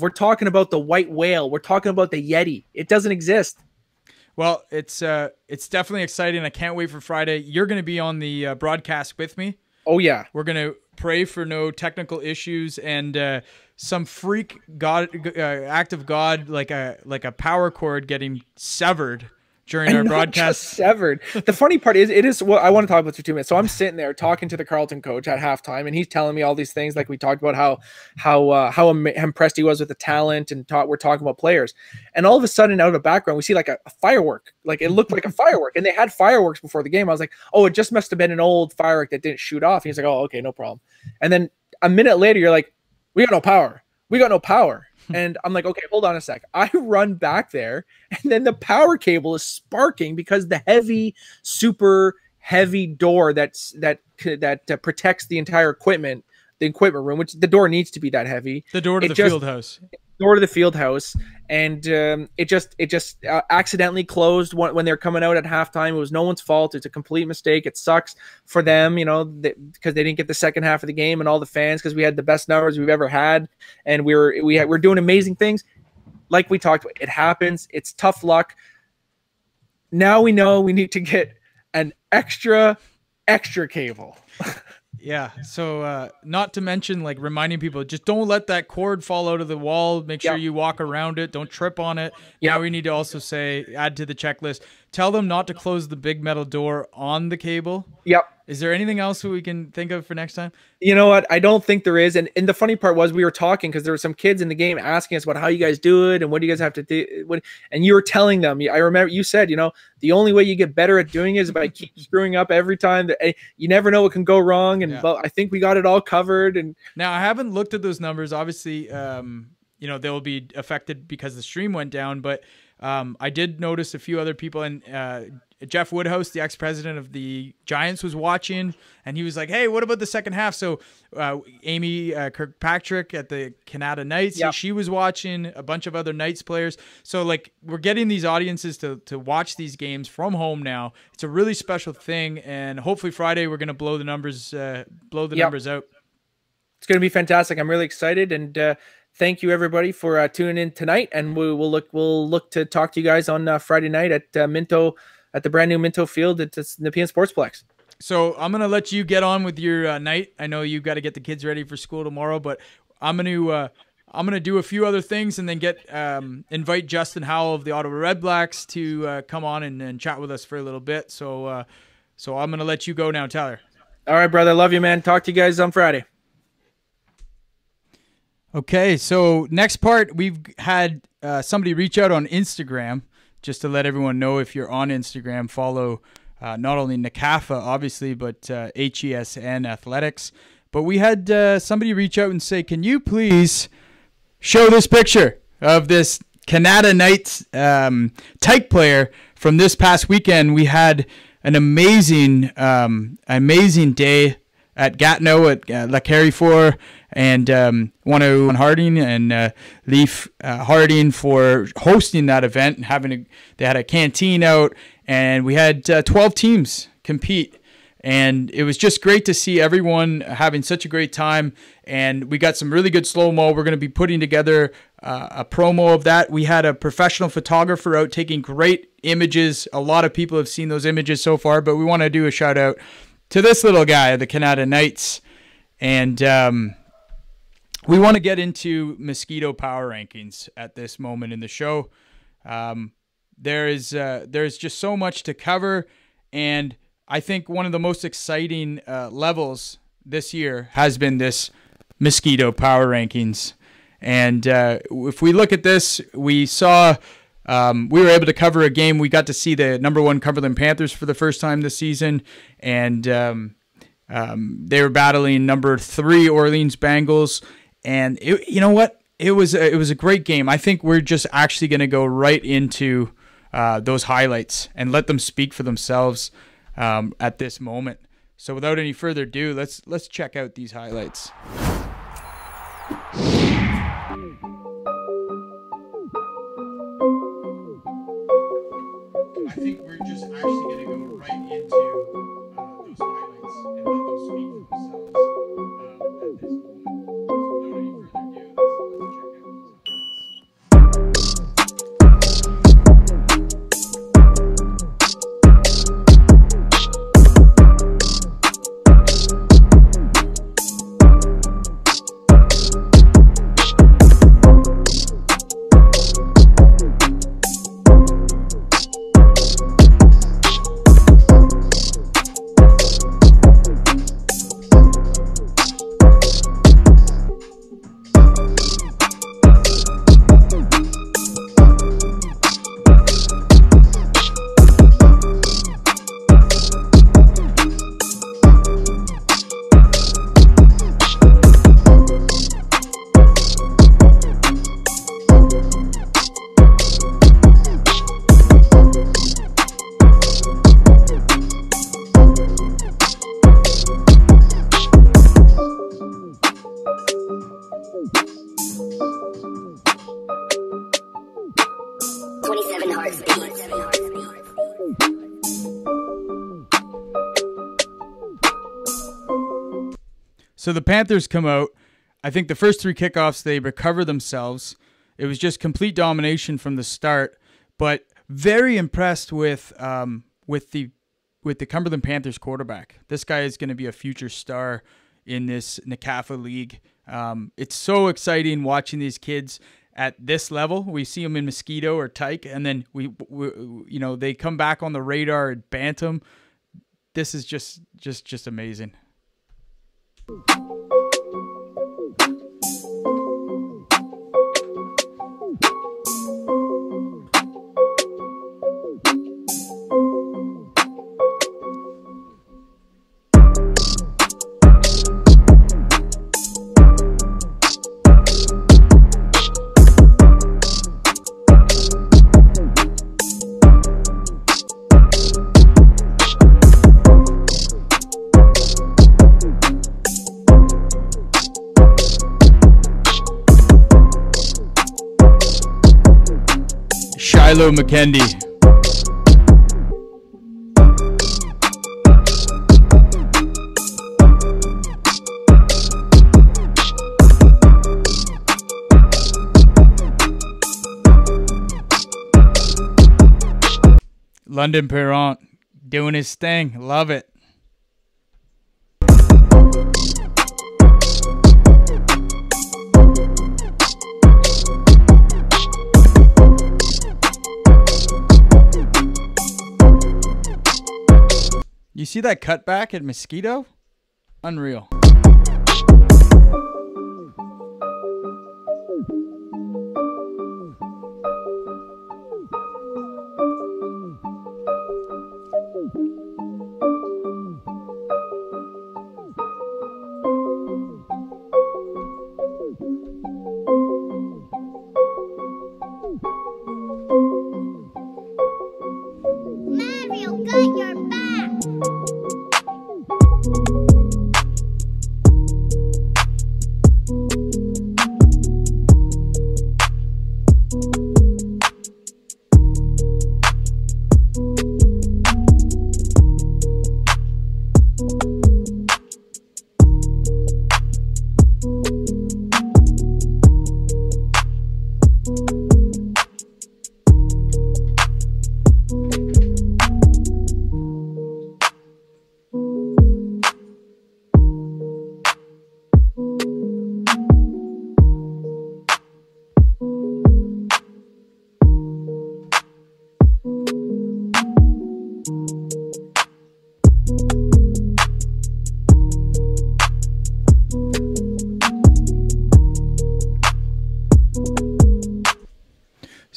We're talking about the white whale. We're talking about the Yeti. It doesn't exist. Well, it's definitely exciting. I can't wait for Friday. You're going to be on the broadcast with me. Oh yeah. We're going to pray for no technical issues and some freak act of God, like a power cord getting severed during our broadcast. Just severed. The funny part is well, I want to talk about this for 2 minutes. So I'm sitting there talking to the Carleton coach at halftime, and he's telling me all these things, like we talked about how impressed he was with the talent, and we're talking about players. And all of a sudden, out of the background, we see like a firework. Like it looked like a firework, and they had fireworks before the game. I was like, oh, it just must have been an old firework that didn't shoot off. And he's like, oh, okay, no problem. And then a minute later, you're like, we got no power. And I'm like, okay, hold on a sec. I run back there, and then the power cable is sparking because the super heavy door that protects the entire equipment, the equipment room, which the door needs to be that heavy. The door to the field house. Door to the field house, and it just accidentally closed when they're coming out at halftime. It was no one's fault. It's a complete mistake. It sucks for them, because they didn't get the second half of the game, and all the fans, because we had the best numbers we've ever had, and we're doing amazing things. Like we talked about, it happens. It's tough luck. Now we know we need to get an extra cable. Yeah. So not to mention, like, reminding people, just don't let that cord fall out of the wall. Make sure you walk around it. Don't trip on it. Yeah. Now we need to also add to the checklist, tell them not to close the big metal door on the cable. Yep. Is there anything else we can think of for next time? You know what? I don't think there is. And the funny part was, we were talking because there were some kids in the game asking us about how you guys do it and what do you guys have to do. And you were telling them, I remember you said, the only way you get better at doing it is by keep screwing up every time. You never know what can go wrong. And but I think we got it all covered. And now I haven't looked at those numbers. Obviously, they'll be affected because the stream went down. But I did notice a few other people, and Jeff Woodhouse, the ex-president of the Giants, was watching, and he was like, hey, what about the second half? So Amy Kirkpatrick at the Canada Knights, she was watching, a bunch of other Knights players. So, like, we're getting these audiences to watch these games from home now. It's a really special thing, and hopefully Friday we're going to blow the numbers out. It's going to be fantastic. I'm really excited, and thank you everybody for tuning in tonight, and we'll look to talk to you guys on Friday night at Minto, at the brand new Minto Field at the Nepean Sportsplex. So I'm gonna let you get on with your night. I know you've got to get the kids ready for school tomorrow, but I'm gonna do a few other things and then invite Justin Howell of the Ottawa Red Blacks to come on and chat with us for a little bit. So I'm gonna let you go now, Tyler. All right, brother. Love you, man. Talk to you guys on Friday. Okay, so next part, we've had somebody reach out on Instagram. Just to let everyone know, if you're on Instagram, follow not only NACAFA, obviously, but HESN Athletics. But we had somebody reach out and say, can you please show this picture of this Canada Knights type player from this past weekend? We had an amazing day at Gatineau at La Carrefour, and want to Harding and Leaf Harding for hosting that event and they had a canteen out, and we had 12 teams compete, And it was just great to see everyone having such a great time. And we got some really good slow-mo. We're going to be putting together a promo of that. We had a professional photographer out taking great images. A lot of people have seen those images so far, but we want to do a shout out to this little guy, the Canada Knights. And we want to get into Mosquito power rankings at this moment in the show. There's just so much to cover, and I think one of the most exciting levels this year has been this Mosquito power rankings. And if we look at this, we saw we were able to cover a game. We got to see the #1 Cumberland Panthers for the first time this season, and they were battling #3 Orleans Bengals. And you know what? It was a great game. I think we're just actually going to go right into those highlights and let them speak for themselves at this moment. So without any further ado, let's check out these highlights. I think we're just actually going to go right into those highlights and let them speak for themselves at this moment. So without any further ado, let's check out these So the Panthers come out. I think the first 3 kickoffs, they recover themselves. It was just complete domination from the start, but very impressed with the Cumberland Panthers quarterback. This guy is going to be a future star in this NCAFA league. It's so exciting watching these kids at this level. We see them in Mosquito or Tyke, and then we they come back on the radar at Bantam. This is just amazing. Shiloh McKendy. London Perrant doing his thing. Love it. You see that cutback at Mosquito? Unreal. Mario got your back.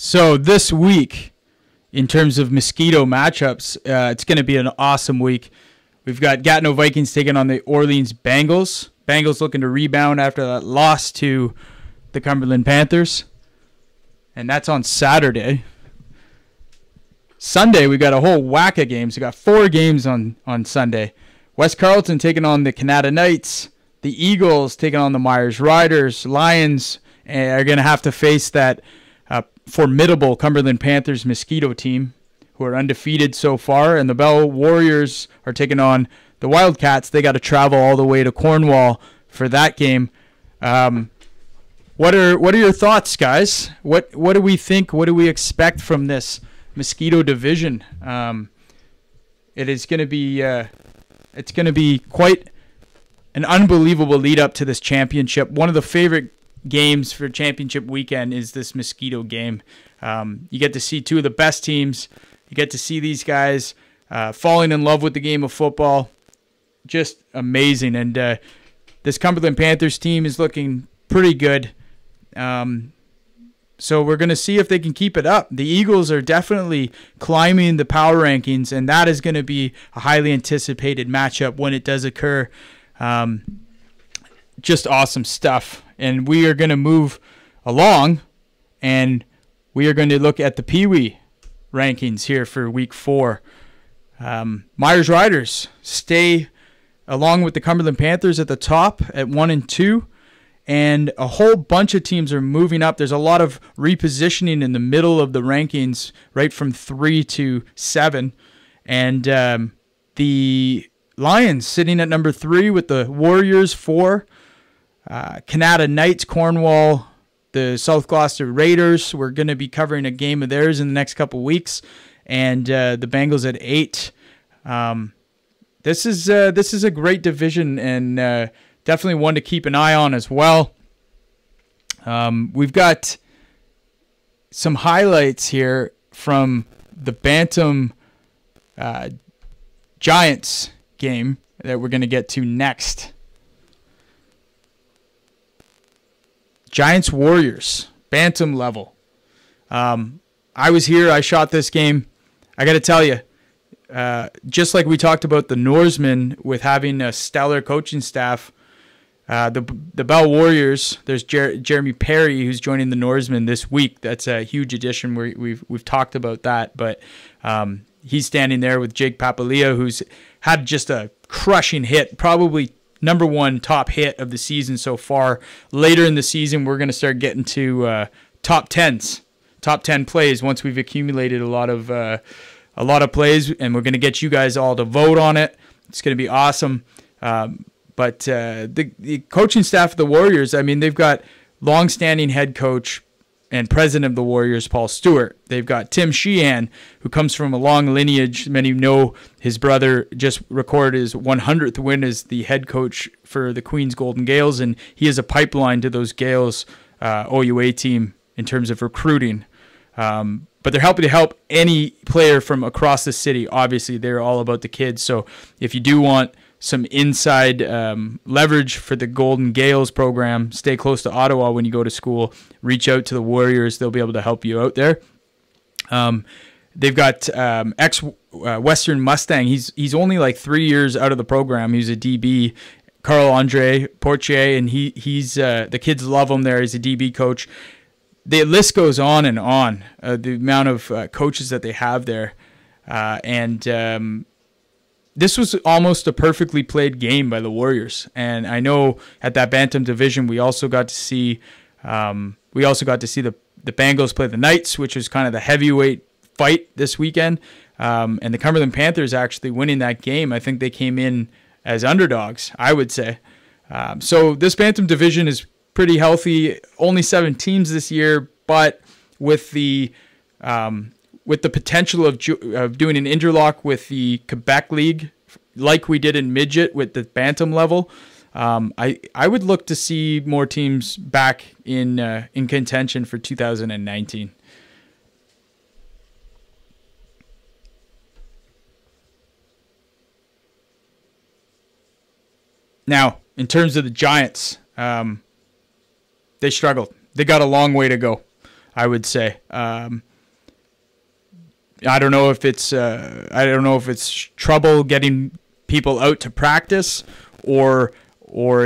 So this week, in terms of Mosquito matchups, it's going to be an awesome week. We've got Gatineau Vikings taking on the Orleans Bengals. Bengals looking to rebound after that loss to the Cumberland Panthers. And that's on Saturday. Sunday, we got a whole whack of games. We got 4 games on Sunday. West Carleton taking on the Canada Knights. The Eagles taking on the Myers Riders. Lions are going to have to face that formidable Cumberland Panthers Mosquito team, who are undefeated so far. And the Bell Warriors are taking on the Wildcats. They got to travel all the way to Cornwall for that game. What are your thoughts, guys? What do we think? What do we expect from this Mosquito division? It is going to be it's going to be quite an unbelievable lead up to this championship. One of the favorite games for championship weekend is this Mosquito game. You get to see 2 of the best teams. You get to see these guys falling in love with the game of football. Just amazing. And this Cumberland Panthers team is looking pretty good. So we're going to see if they can keep it up. The Eagles are definitely climbing the power rankings, and that is going to be a highly anticipated matchup when it does occur. Just awesome stuff. And we are going to move along, and we are going to look at the Pee Wee rankings here for week 4. Myers Riders stay along with the Cumberland Panthers at the top at 1 and 2. And a whole bunch of teams are moving up. There's a lot of repositioning in the middle of the rankings, right from 3 to 7. And the Lions sitting at number 3 with the Warriors 4. Canada Knights, Cornwall, the South Gloucester Raiders. We're going to be covering a game of theirs in the next couple weeks. And the Bengals at 8. This is a great division, and definitely one to keep an eye on as well. We've got some highlights here from the Bantam Giants game that we're going to get to next. Giants Warriors, Bantam level. I was here. I shot this game. I got to tell you, just like we talked about the Norsemen with having a stellar coaching staff, the Bell Warriors, there's Jeremy Perry, who's joining the Norsemen this week. That's a huge addition. We've talked about that, but he's standing there with Jake Papalia, who's had just a crushing hit, probably number 1 top hit of the season so far. Later in the season, we're going to start getting to top 10 plays once we've accumulated a lot of plays, and we're going to get you guys all to vote on it. It's going to be awesome. But the coaching staff of the Warriors, I mean, they've got longstanding head coach and president of the Warriors, Paul Stewart. They've got Tim Sheehan, who comes from a long lineage. Many know his brother just recorded his 100th win as the head coach for the Queens Golden Gales, and he has a pipeline to those Gales OUA team in terms of recruiting. But they're helping to help any player from across the city. Obviously, they're all about the kids. So if you do want some inside leverage for the Golden Gales program, stay close to Ottawa when you go to school. Reach out to the Warriors. They'll be able to help you out there. They've got ex-Western Mustang. He's only like 3 years out of the program. He's a DB, Carl-Andre Portier, and he's the kids love him there. He's a DB coach. The list goes on and on, the amount of coaches that they have there. This was almost a perfectly played game by the Warriors. And I know at that Bantam division, we also got to see the Bengals play the Knights, which was kind of the heavyweight fight this weekend. And the Cumberland Panthers actually winning that game. I think they came in as underdogs, I would say. So this Bantam division is pretty healthy. Only 7 teams this year, but with the potential of doing an interlock with the Quebec League, like we did in midget with the Bantam level, I would look to see more teams back in contention for 2019. Now, in terms of the Giants, they struggled. They got a long way to go. I would say. I don't know if it's trouble getting people out to practice, or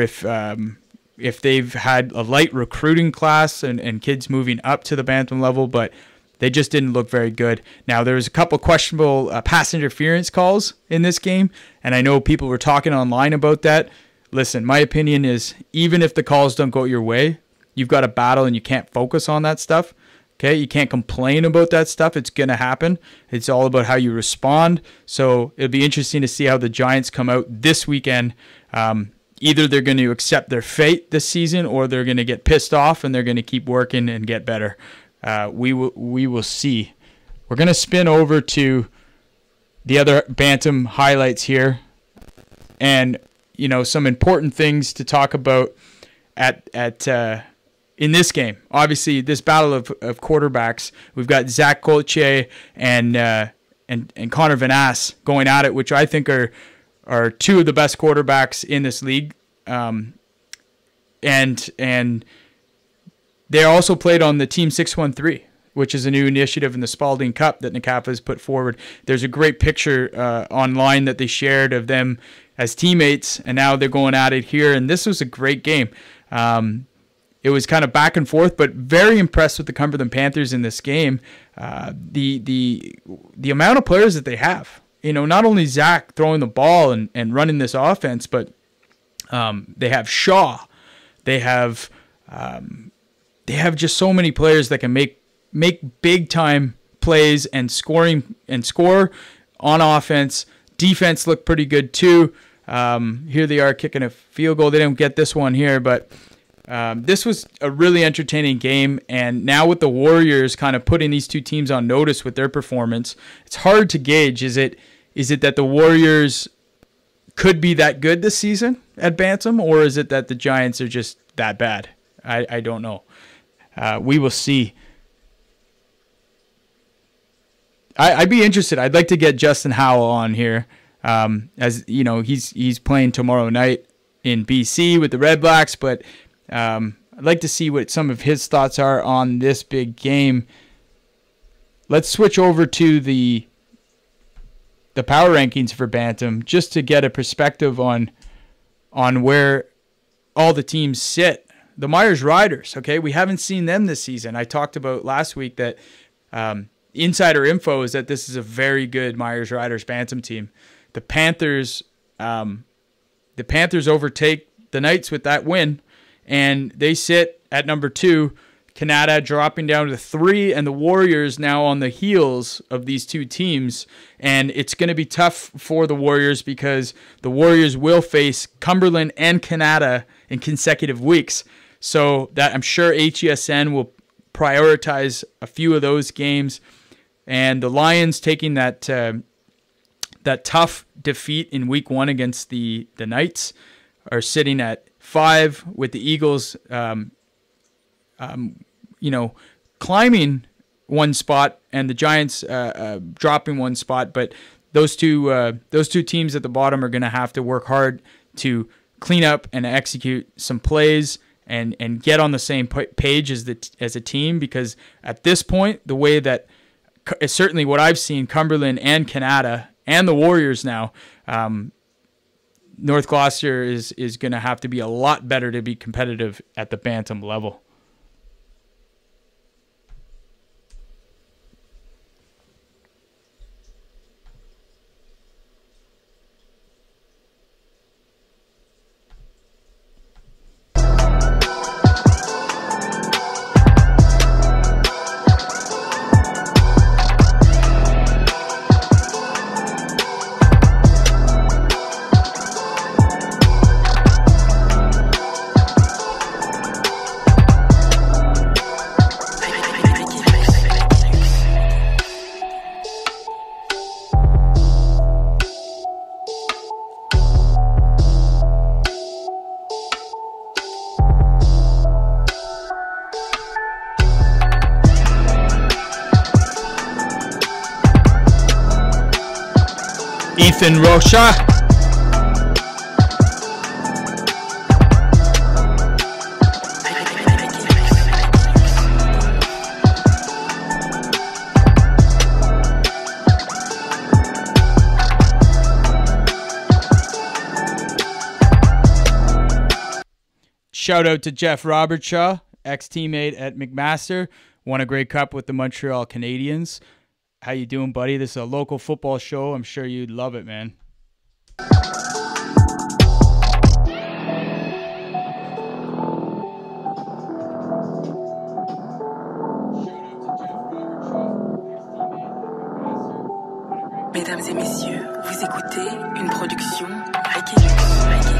if they've had a light recruiting class and kids moving up to the bantam level, but they just didn't look very good. Now, there was a couple questionable pass interference calls in this game, and I know people were talking online about that. Listen, my opinion is, even if the calls don't go your way, you've got a battle and you can't focus on that stuff. Okay, you can't complain about that stuff. It's going to happen. It's all about how you respond. So it'll be interesting to see how the Giants come out this weekend. Either they're going to accept their fate this season, or they're going to get pissed off and they're going to keep working and get better. We will see. We're going to spin over to the other bantam highlights here, and some important things to talk about in this game. Obviously, this battle of quarterbacks, we've got Zach Colche and Connor Van Ass going at it, which I think are two of the best quarterbacks in this league. And they also played on the Team 613, which is a new initiative in the Spalding Cup that NCAFA has put forward. There's a great picture online that they shared of them as teammates, and now they're going at it here. And this was a great game. It was kind of back and forth, but very impressed with the Cumberland Panthers in this game. The amount of players that they have. Not only Zach throwing the ball and running this offense, but they have Shaw. They have just so many players that can make big time plays and score on offense. Defense looked pretty good too. Here they are kicking a field goal. They didn't get this one here, but this was a really entertaining game. And now with the Warriors kind of putting these two teams on notice with their performance, it's hard to gauge. Is it that the Warriors could be that good this season at bantam, or is it that the Giants are just that bad? I don't know. We will see. I'd be interested. I'd like to get Justin Howell on here. As you know, he's playing tomorrow night in BC with the Red Blacks, but I'd like to see what some of his thoughts are on this big game. Let's switch over to the power rankings for bantam, just to get a perspective on where all the teams sit. The Myers Riders, okay, we haven't seen them this season. I talked about last week that insider info is that this is a very good Myers Riders bantam team. The Panthers overtake the Knights with that win, and they sit at number 2. Canada dropping down to 3, and the Warriors now on the heels of these two teams. And it's going to be tough for the Warriors because the Warriors will face Cumberland and Canada in consecutive weeks. So that I'm sure HESN will prioritize a few of those games. And the Lions taking that tough defeat in week 1 against the Knights are sitting at 5, with the Eagles climbing one spot and the Giants dropping one spot. But those two teams at the bottom are going to have to work hard to clean up and execute some plays and get on the same page as a team, because at this point, the way that certainly what I've seen, Cumberland and Canada and the Warriors now, North Gloucester is going to have to be a lot better to be competitive at the bantam level. Ethan Rocha. shout out to Jeff Robertshaw, ex-teammate at McMaster, won a Grey Cup with the Montreal Canadiens. How you doing, buddy? This is a local football show. I'm sure you'd love it, man. Mesdames et messieurs, vous écoutez une production HESN.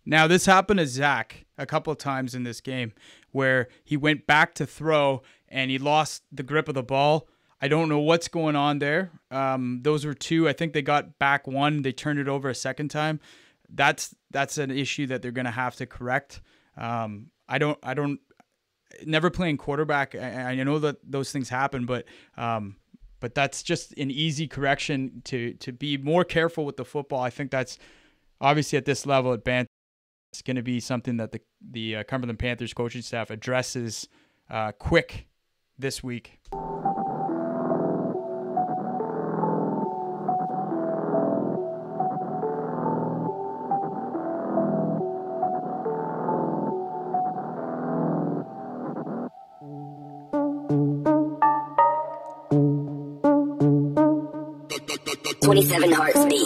Now, this happened to Zach a couple of times in this game where he went back to throw and he lost the grip of the ball. I don't know what's going on there. Those were two. I think they got back one. They turned it over a second time. That's an issue that they're going to have to correct. Never playing quarterback. I know that those things happen, but that's just an easy correction to be more careful with the football. I think that's obviously at this level at Bantam. It's going to be something that the Cumberland Panthers coaching staff addresses quick this week. "27 hearts beat."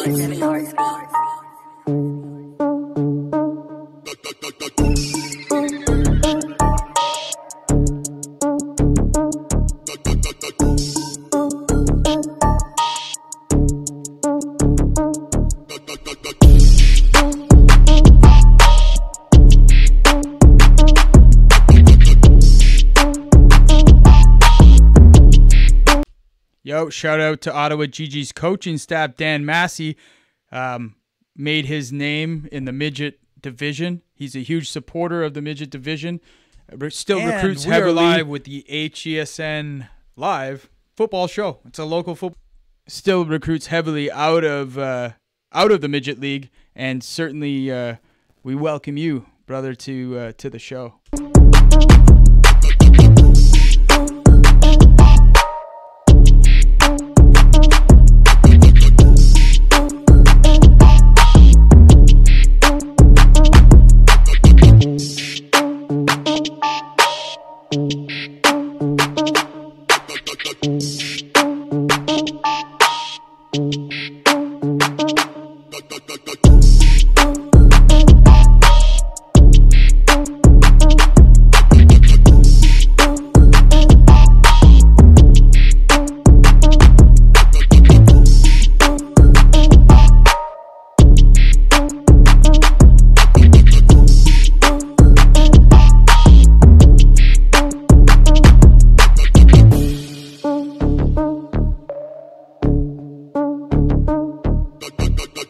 Yo, shout out to Ottawa GG's coaching staff. Dan Massey made his name in the midget division. He's a huge supporter of the midget division. Still recruits heavily. We are live with the HESN Live football show. It's a local football. Still recruits heavily out of the midget league, and certainly we welcome you, brother, to the show.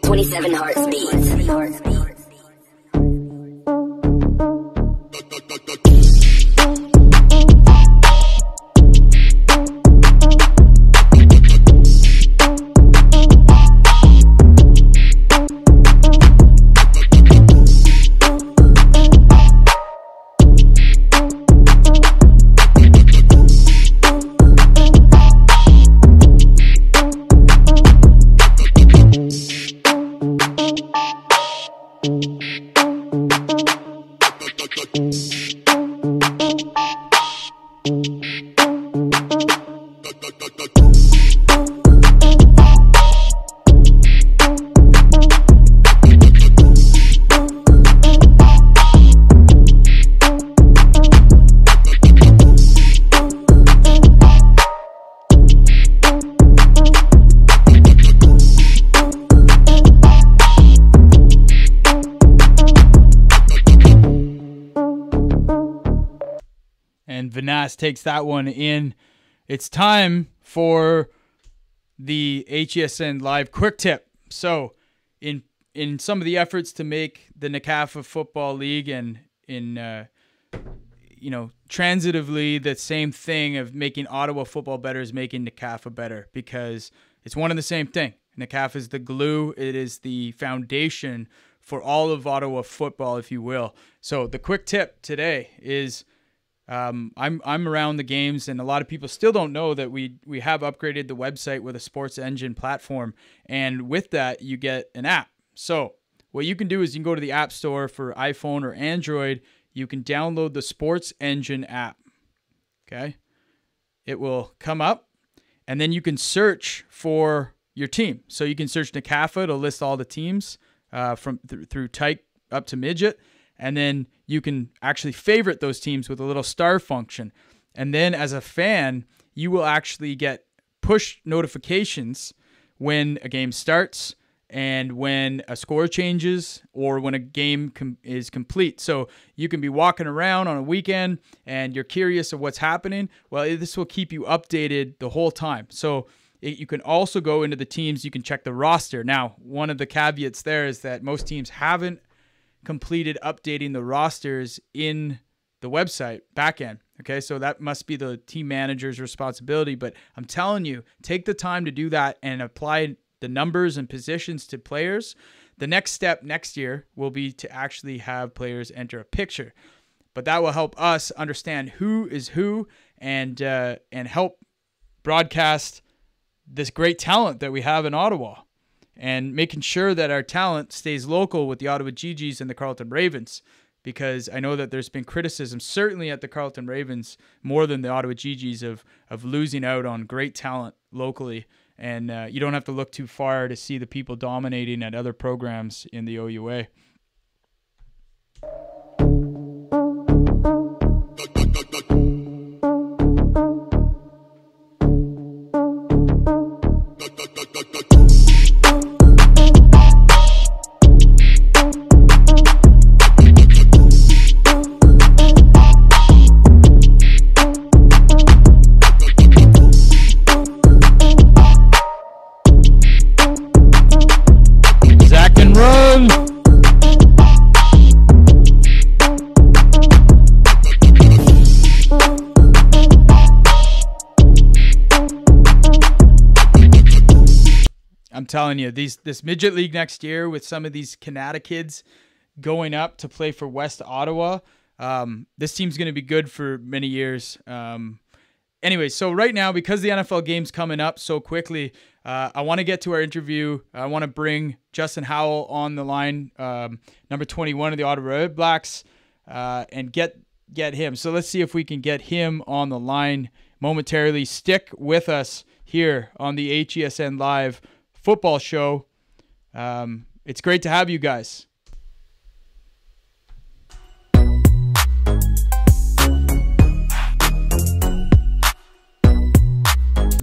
"27 hearts beat." And Vinas takes that one in. It's time for the HESN Live Quick Tip. So in some of the efforts to make the NCAFA Football League and in transitively the same thing of making Ottawa football better is making NCAFA better, because it's one and the same thing. NCAFA is the glue. It is the foundation for all of Ottawa football, if you will. So the quick tip today is I'm around the games, and a lot of people still don't know that we have upgraded the website with a sports engine platform. And with that, you get an app. So what you can do is you can go to the App Store for iPhone or Android. You can download the Sports Engine app. Okay. It will come up, and then you can search for your team. So you can search NCAFA to list all the teams through type up to midget. And then you can actually favorite those teams with a little star function. And then as a fan, you will actually get push notifications when a game starts and when a score changes or when a game is complete. So you can be walking around on a weekend and you're curious of what's happening. Well, this will keep you updated the whole time. So you can also go into the teams. You can check the roster. Now, one of the caveats there is that most teams haven't completed updating the rosters in the website backend. Okay, so that must be the team manager's responsibility. But I'm telling you, take the time to do that and apply the numbers and positions to players. The next step next year will be to actually have players enter a picture. But that will help us understand who is who and help broadcast this great talent that we have in Ottawa, and making sure that our talent stays local with the Ottawa GGs and the Carleton Ravens, because I know that there's been criticism, certainly at the Carleton Ravens, more than the Ottawa GGs, of losing out on great talent locally. And you don't have to look too far to see the people dominating at other programs in the OUA. Telling you, this midget league next year with some of these Canada kids going up to play for West Ottawa, this team's going to be good for many years. Anyway, so right now, because the NFL game's coming up so quickly, I want to get to our interview. I want to bring Justin Howell on the line, number 21 of the Ottawa Red Blacks, and get him. So let's see if we can get him on the line momentarily. Stick with us here on the HESN Live Football Show. It's great to have you guys.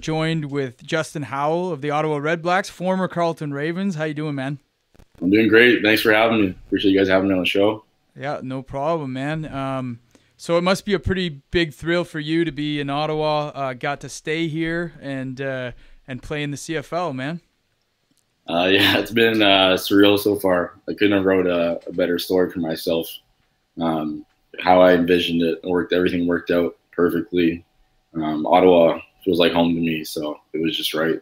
Joined with Justin Howell of the Ottawa Red Blacks, former Carleton Ravens. How you doing, man? I'm doing great. Thanks for having me. Appreciate you guys having me on the show. Yeah, no problem, man. So it must be a pretty big thrill for you to be in Ottawa. Got to stay here and play in the CFL, man. Yeah, it's been surreal so far. I couldn't have wrote a better story for myself. How I envisioned it, everything worked out perfectly. Ottawa feels like home to me, so it was just right.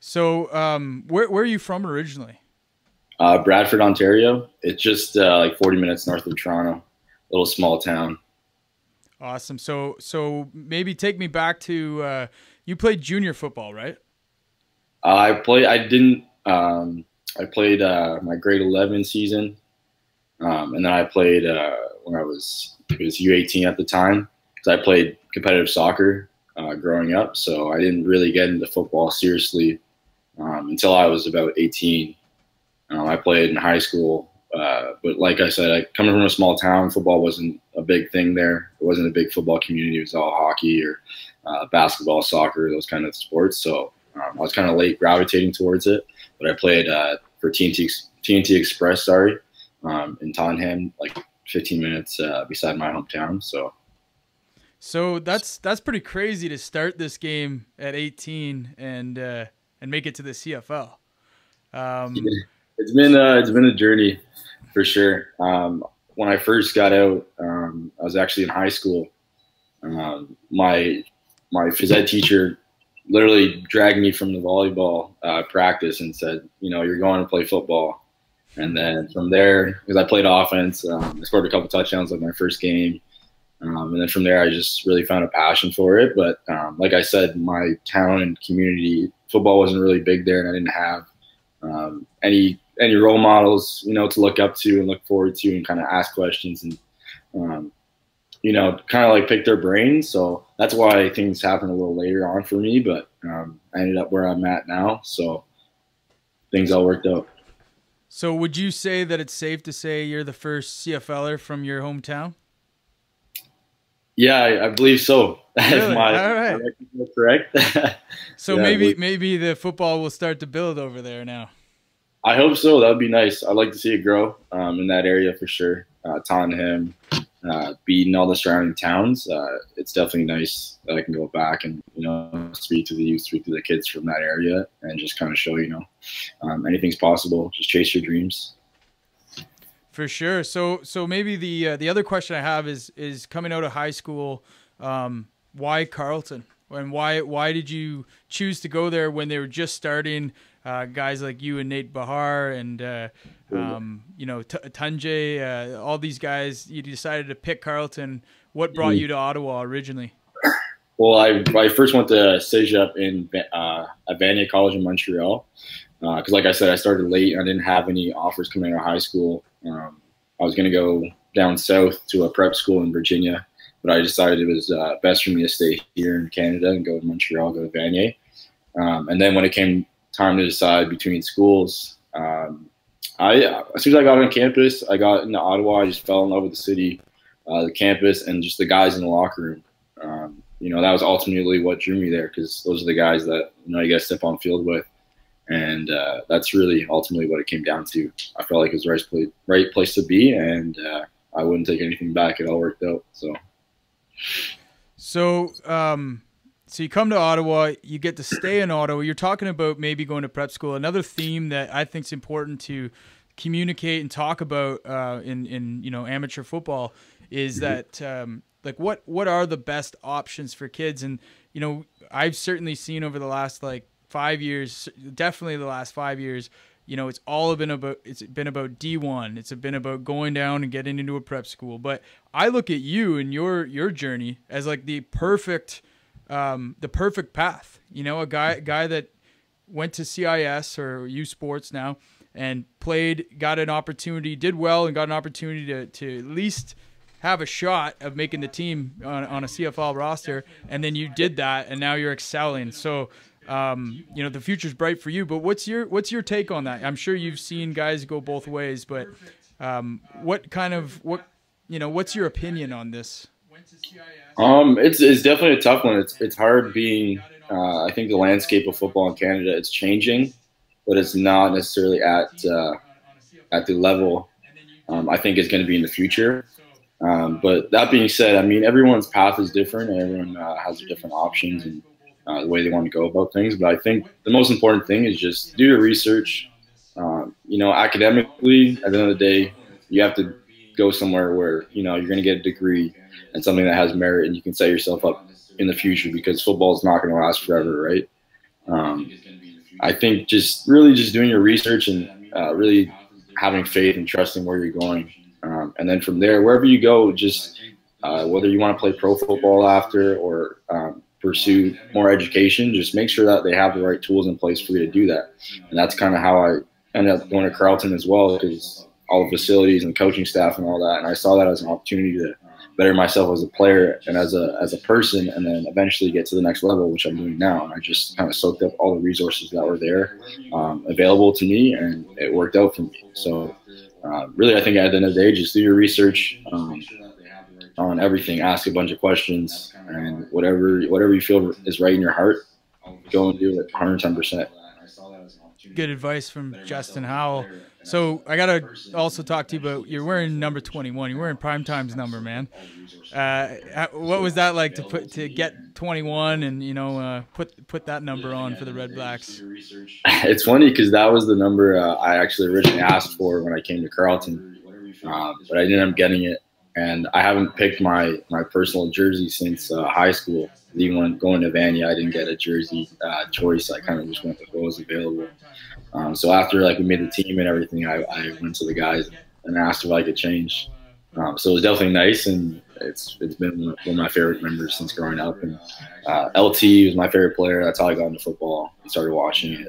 So where are you from originally? Bradford, Ontario. It's just like 40 minutes north of Toronto, little small town. Awesome. So maybe take me back to you played junior football, right? I played my grade 11 season, and then I played when it was U18 at the time, because I played competitive soccer growing up. So I didn't really get into football seriously until I was about 18. I played in high school, but like I said, coming from a small town, football wasn't a big thing there. It wasn't a big football community. It was all hockey or basketball, soccer, those kind of sports. So I was kind of late gravitating towards it, but I played for TNT Express, in Tottenham, like 15 minutes beside my hometown. So that's pretty crazy to start this game at 18 and make it to the CFL. It's been a journey for sure. when I first got out, I was actually in high school. My phys ed teacher literally dragged me from the volleyball practice and said, you're going to play football. And then from there, because I played offense, I scored a couple touchdowns like my first game. And then from there, I just really found a passion for it. But like I said, my town and community, football wasn't really big there, and I didn't have any role models, to look up to and look forward to and kind of ask questions and, kind of like pick their brains. So that's why things happened a little later on for me. But I ended up where I'm at now. So things all worked out. So would you say that it's safe to say you're the first CFLer from your hometown? Yeah, I believe so. Really? All right. Correct. So yeah, maybe the football will start to build over there now. I hope so. That would be nice. I'd like to see it grow in that area for sure. Tottenham, Beaton, all the surrounding towns. It's definitely nice that I can go back and speak to the youth, speak to the kids from that area, and just kind of show anything's possible. Just chase your dreams. For sure. So maybe the other question I have is coming out of high school, why Carleton? And why did you choose to go there when they were just starting? Guys like you and Nate Bahar and Tunjay, all these guys. You decided to pick Carleton. What brought you to Ottawa originally? Well, I first went to Cégep at Vanier College in Montreal because, like I said, I started late. I didn't have any offers coming out of high school. I was going to go down south to a prep school in Virginia, but I decided it was best for me to stay here in Canada and go to Montreal, go to Vanier. And then when it came time to decide between schools, as soon as I got on campus, I got into Ottawa. I just fell in love with the city, the campus, and just the guys in the locker room. That was ultimately what drew me there because those are the guys that you got to step on field with. And that's really ultimately what it came down to. I felt like it was the right place to be, and I wouldn't take anything back. It all worked out. So you come to Ottawa, you get to stay in Ottawa. You're talking about maybe going to prep school. Another theme that I think is important to communicate and talk about in amateur football is that what are the best options for kids? And I've certainly seen over the last 5 years, definitely the last 5 years, it's been about D1. It's been about going down and getting into a prep school. But I look at you and your journey as the perfect path. A guy that went to CIS or U Sports now and played, got an opportunity, did well, and got an opportunity to at least have a shot of making the team on a CFL roster. And then you did that, and now you're excelling. So. The future's bright for you, but what's your take on that? I'm sure you've seen guys go both ways, but what's your opinion on this? It's definitely a tough one. It's hard being. I think the landscape of football in Canada is changing, but it's not necessarily at the level I think it's going to be in the future. But that being said, everyone's path is different, and everyone has different options and. The way they want to go about things. But I think the most important thing is just do your research. Academically, at the end of the day, you have to go somewhere where, you're going to get a degree and something that has merit and you can set yourself up in the future because football is not going to last forever, right? I think just doing your research and really having faith and trusting where you're going. And then from there, wherever you go, just whether you want to play pro football after or pursue more education, just make sure that they have the right tools in place for you to do that. And that's kind of how I ended up going to Carleton as well, because all the facilities and coaching staff and all that. And I saw that as an opportunity to better myself as a player and as a person, and then eventually get to the next level, which I'm doing now. And I just kind of soaked up all the resources that were there available to me, and it worked out for me. So really, I think at the end of the day, just do your research on everything, ask a bunch of questions, and whatever you feel is right in your heart, go and do it 110%. Good advice from Justin Howell. So I got to also talk to you about, you're wearing number 21. You're wearing Primetime's number, man. What was that like to get 21 and, put that number on for the Red Blacks? It's funny because that was the number I actually originally asked for when I came to Carleton. but I didn't end up getting it. And I haven't picked my personal jersey since high school. Even when going to Vanier, I didn't get a jersey choice. I kind of just went with what was available. So after like we made the team and everything, I went to the guys and asked if I could change. So it was definitely nice, and it's been one of my favorite members since growing up. And LT was my favorite player. That's how I got into football. I started watching it,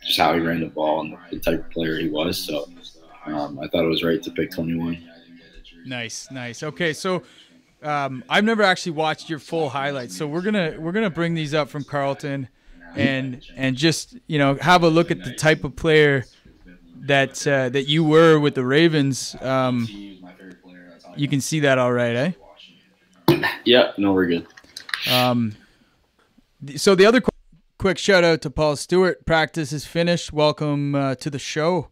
just how he ran the ball and the type of player he was. So I thought it was right to pick 21. Nice. Okay, so I've never actually watched your full highlights, so we're gonna bring these up from Carleton, and just have a look at the type of player that you were with the Ravens. You can see that all right, eh? Yeah, no, we're good. So the other quick shout out to Paul Stewart. Practice is finished. Welcome to the show.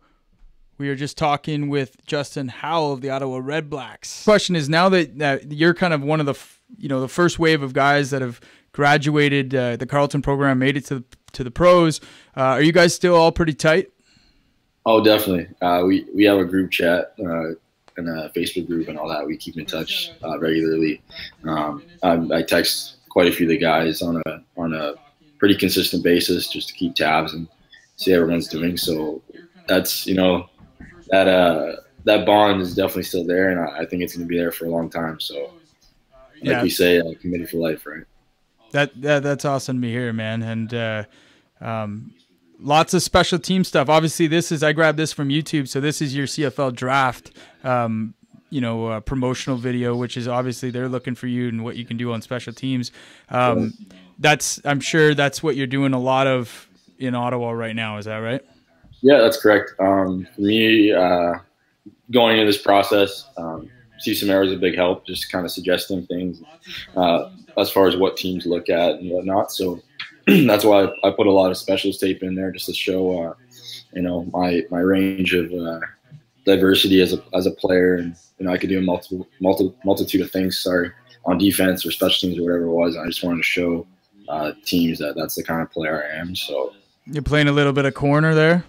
We are just talking with Justin Howell of the Ottawa Red Blacks. Question is, now that you're kind of one of the the first wave of guys that have graduated the Carleton program, made it to the pros, are you guys still all pretty tight? Oh, definitely. We have a group chat and a Facebook group and all that. We keep in touch regularly. I text quite a few of the guys on a pretty consistent basis just to keep tabs and see how everyone's doing. So that's that bond is definitely still there, and I think it's going to be there for a long time. So, like we say, committed for life, right? That's awesome to hear, man. And lots of special team stuff. Obviously, I grabbed this from YouTube, so this is your CFL draft, promotional video, which is obviously they're looking for you and what you can do on special teams. I'm sure that's what you're doing a lot of in Ottawa right now. Is that right? Yeah, that's correct. For me, going into this process, Steve Samara is a big help, just kind of suggesting things as far as what teams look at and whatnot. So that's why I put a lot of specials tape in there just to show, my range of diversity as a player, and I could do a multitude of things. On defense or special teams or whatever it was. I just wanted to show teams that's the kind of player I am. So you're playing a little bit of corner there.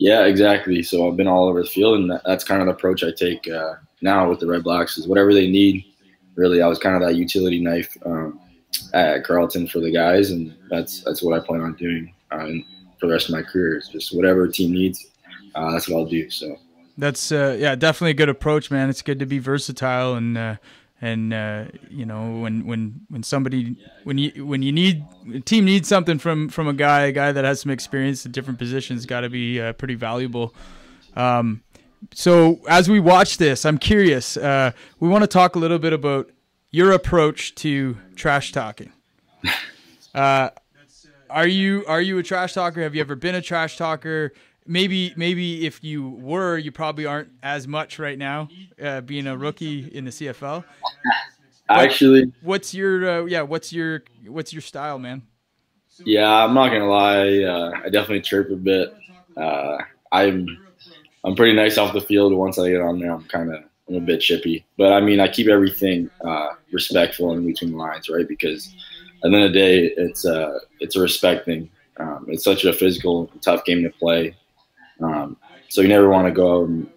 Yeah, exactly. So I've been all over the field, and that's kind of the approach I take now with the Red Blacks is whatever they need. Really, I was kind of that utility knife at Carleton for the guys, and that's what I plan on doing for the rest of my career. It's just whatever a team needs, that's what I'll do. So that's definitely a good approach, man. It's good to be versatile, and when a team needs something from a guy that has some experience in different positions, got to be pretty valuable. So as we watch this, I'm curious. We want to talk a little bit about your approach to trash talking. Are you a trash talker? Have you ever been a trash talker? Maybe if you were, you probably aren't as much right now, being a rookie in the CFL. Actually, what's your style, man? Yeah, I'm not gonna lie. I definitely chirp a bit. I'm pretty nice off the field. Once I get on there, I'm a bit chippy. But I mean, I keep everything respectful in between the lines, right? Because at the end of the day, it's a respect thing. It's such a physical, tough game to play. So you never want to go and,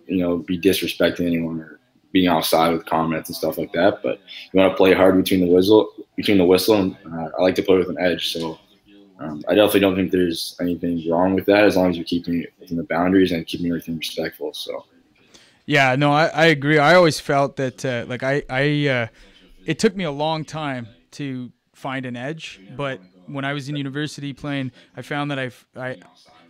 be disrespecting anyone or being outside with comments and stuff like that. But you want to play hard between the whistle, and I like to play with an edge. So I definitely don't think there's anything wrong with that as long as you're keeping it within the boundaries and keeping everything respectful. So. Yeah, no, I agree. I always felt that it took me a long time to find an edge, but when I was in university playing, I found that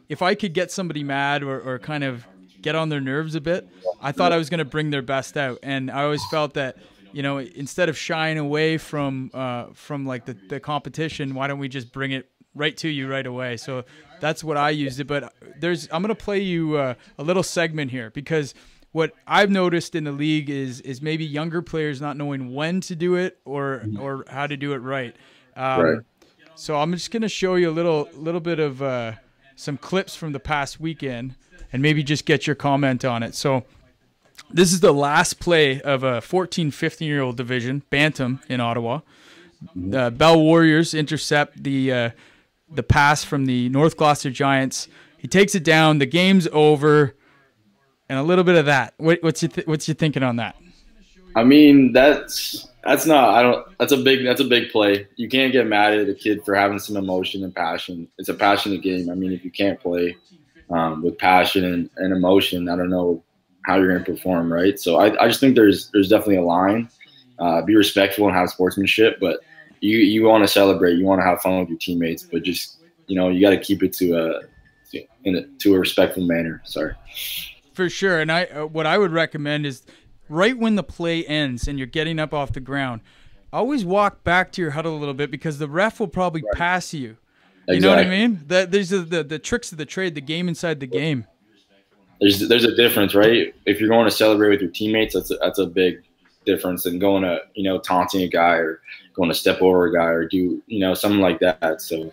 if I could get somebody mad or kind of get on their nerves a bit, I thought I was going to bring their best out. And I always felt that, instead of shying away from like the competition, why don't we just bring it right to you right away? So that's what I used it. But I'm going to play you a little segment here, because what I've noticed in the league is maybe younger players not knowing when to do it or how to do it right. Right. So I'm just going to show you a little bit of some clips from the past weekend and maybe just get your comment on it. So this is the last play of a 14, 15-year-old division, Bantam in Ottawa. Bell Warriors intercept the pass from the North Gloucester Giants. He takes it down. The game's over. and a little bit of that. What's your thinking on that? I mean, that's a big play. You can't get mad at a kid for having some emotion and passion. It's a passionate game. I mean, if you can't play with passion and emotion, I don't know how you're going to perform, right? So I just think there's definitely a line. Be respectful and have sportsmanship, but you want to celebrate. You want to have fun with your teammates, but just, you got to keep it to a respectful manner. Sorry. For sure. And what I would recommend is right when the play ends and you're getting up off the ground, always walk back to your huddle a little bit, because the ref will probably pass you. You know what I mean? There's the tricks of the trade, the game inside the game. There's a difference, right? If you're going to celebrate with your teammates, that's a big difference than going to, taunting a guy or going to step over a guy or do, something like that. So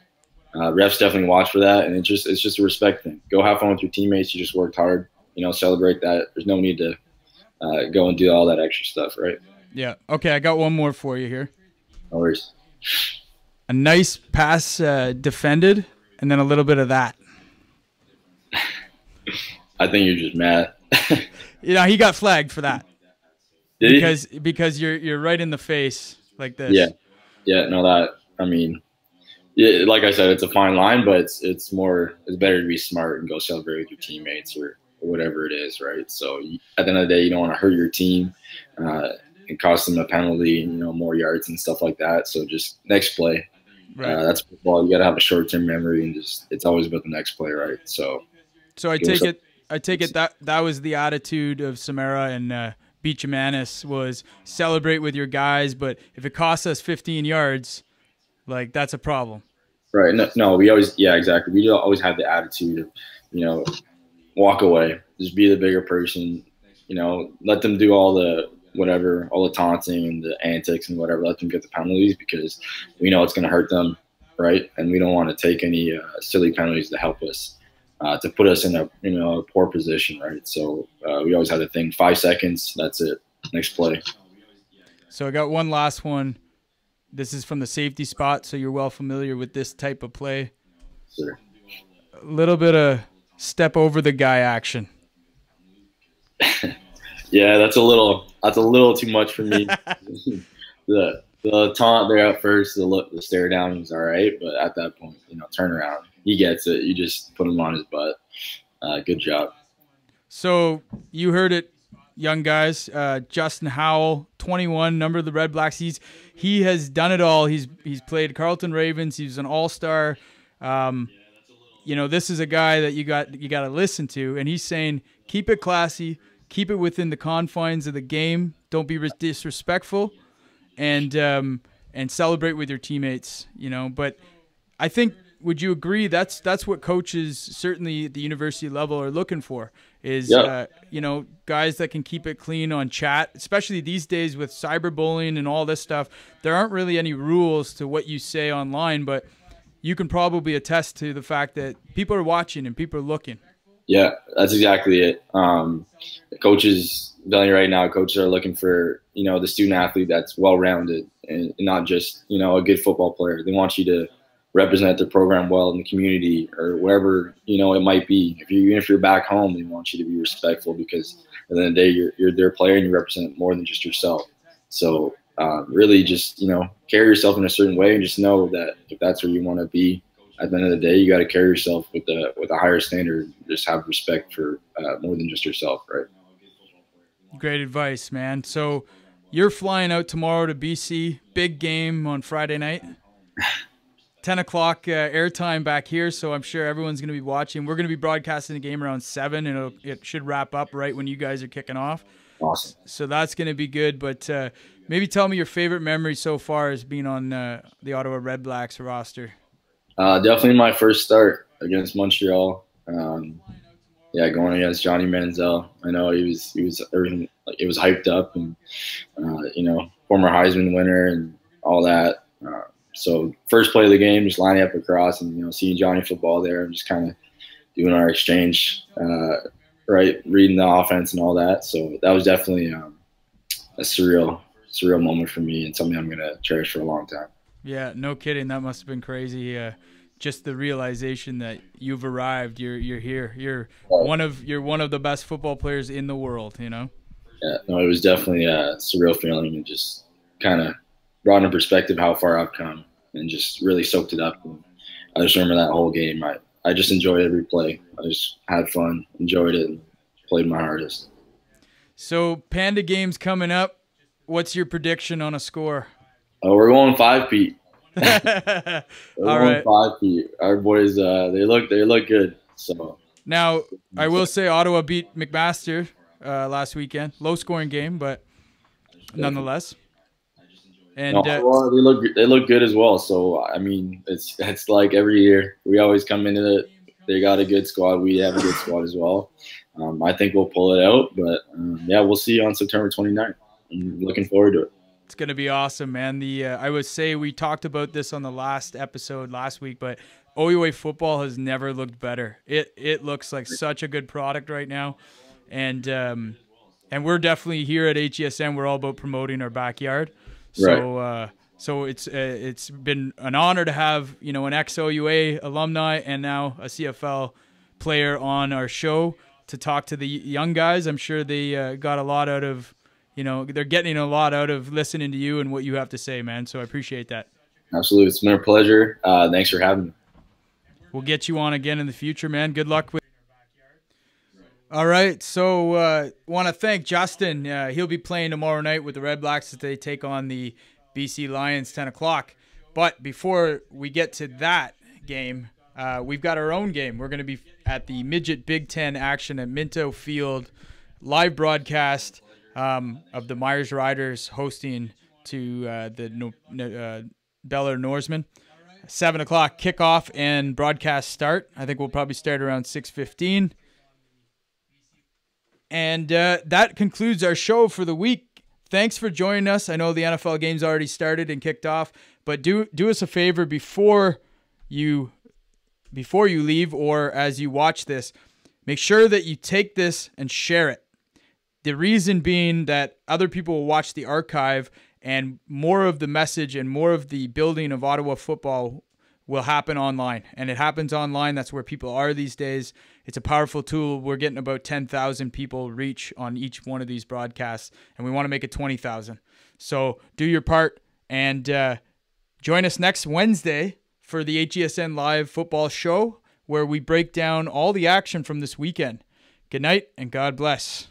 refs definitely watch for that, and it's just a respect thing. Go have fun with your teammates. You just worked hard, celebrate that. There's no need to go and do all that extra stuff, right? Yeah. Okay, I got one more for you here. No worries. A nice pass defended, and then a little bit of that. I think you're just mad. He got flagged for that. Did he? Because you're right in the face like this. Yeah. No, that, I mean, yeah, like I said, it's a fine line, but it's better to be smart and go celebrate with your teammates or whatever it is, right? So at the end of the day, you don't want to hurt your team and cost them a penalty, more yards and stuff like that. So just next play. Right. That's football. You got to have a short-term memory, and it's always about the next play, right? So I take it that was the attitude of Samara and Beachamanis, was celebrate with your guys, but if it costs us 15 yards, like, that's a problem. Right. No, we always, exactly. We always have the attitude of, walk away, just be the bigger person, let them do all the taunting and the antics and whatever, let them get the penalties, because we know it's going to hurt them, right? And we don't want to take any silly penalties to help us, to put us in a poor position, right? So we always have to think 5 seconds, that's it, next play. So I got one last one. This is from the safety spot, so you're well familiar with this type of play. Sure. A little bit of step over the guy action. Yeah, that's a little too much for me. the taunt there at first, the stare down was all right, but at that point, turn around. He gets it. You just put him on his butt. Good job. So you heard it, young guys. Justin Howell, 21, number of the Red Blacks. He has done it all. He's played Carleton Ravens. He's an all-star. This is a guy that you got to listen to, and he's saying keep it classy, keep it within the confines of the game. Don't be disrespectful, and celebrate with your teammates. But I think, would you agree that's what coaches, certainly at the university level, are looking for? Is guys that can keep it clean on chat, especially these days with cyberbullying and all this stuff. There aren't really any rules to what you say online, but you can probably attest to the fact that people are watching and people are looking. Yeah, that's exactly it. Coaches, I'm telling you right now, coaches are looking for, the student athlete that's well-rounded and not just, a good football player. They want you to represent their program well in the community or wherever, it might be. Even if you're back home, they want you to be respectful, because at the end of the day, you're their player and you represent more than just yourself. So really just, carry yourself in a certain way, and just know that if that's where you want to be, at the end of the day, you got to carry yourself with a higher standard. Just have respect for more than just yourself, right? Great advice, man. So you're flying out tomorrow to BC. Big game on Friday night. 10 o'clock airtime back here, so I'm sure everyone's going to be watching. We're going to be broadcasting the game around 7, and it should wrap up right when you guys are kicking off. Awesome. So that's going to be good. But maybe tell me your favorite memory so far as being on the Ottawa Red Blacks roster. Definitely my first start against Montreal. Going against Johnny Manziel. I know he was everything. It was hyped up, and former Heisman winner and all that. So first play of the game, just lining up across and seeing Johnny football there, and just kind of doing our exchange, right, reading the offense and all that. So that was definitely a surreal moment for me, and something I'm gonna cherish for a long time. Yeah, no kidding. That must have been crazy. just the realization that you've arrived. You're here. You're one of the best football players in the world. You know. Yeah, no, it was definitely a surreal feeling, and just kind of brought into perspective how far I've come, and just really soaked it up. And I just remember that whole game. I just enjoyed every play. I just had fun, enjoyed it, and played my hardest. So Panda game's coming up. What's your prediction on a score? Oh, we're going 5-peat. All going right. 5-peat. Our boys, they look good. So now I will say Ottawa beat McMaster last weekend. Low scoring game, but nonetheless. And no, they look good as well. So I mean, it's like every year we always come into it. They got a good squad. We have a good squad as well. I think we'll pull it out, but yeah, we'll see on September 29th. I'm looking forward to it. It's going to be awesome, man. I would say we talked about this on the last episode last week, but OUA football has never looked better. It looks like such a good product right now, and we're definitely here at HESN. We're all about promoting our backyard. So right. So it's been an honor to have an ex-OUA alumni and now a CFL player on our show to talk to the young guys. I'm sure they got a lot out of. They're getting a lot out of listening to you and what you have to say, man. So I appreciate that. Absolutely. It's been a pleasure. Thanks for having me. We'll get you on again in the future, man. Good luck with. All right. So want to thank Justin. He'll be playing tomorrow night with the Red Blacks as they take on the BC Lions 10 o'clock. But before we get to that game, we've got our own game. We're going to be at the Midget Big Ten action at Minto Field. Live broadcast of the Myers Riders hosting to the Bel Air Norsemen. 7 o'clock kickoff and broadcast start. I think we'll probably start around 6:15. And that concludes our show for the week. Thanks for joining us. I know the NFL game's already started and kicked off, but do us a favor before you leave or as you watch this, make sure that you take this and share it. The reason being that other people will watch the archive and more of the message and more of the building of Ottawa football will happen online. And it happens online. That's where people are these days. It's a powerful tool. We're getting about 10,000 people reach on each one of these broadcasts, and we want to make it 20,000. So do your part and join us next Wednesday for the HESN Live Football Show, where we break down all the action from this weekend. Good night and God bless.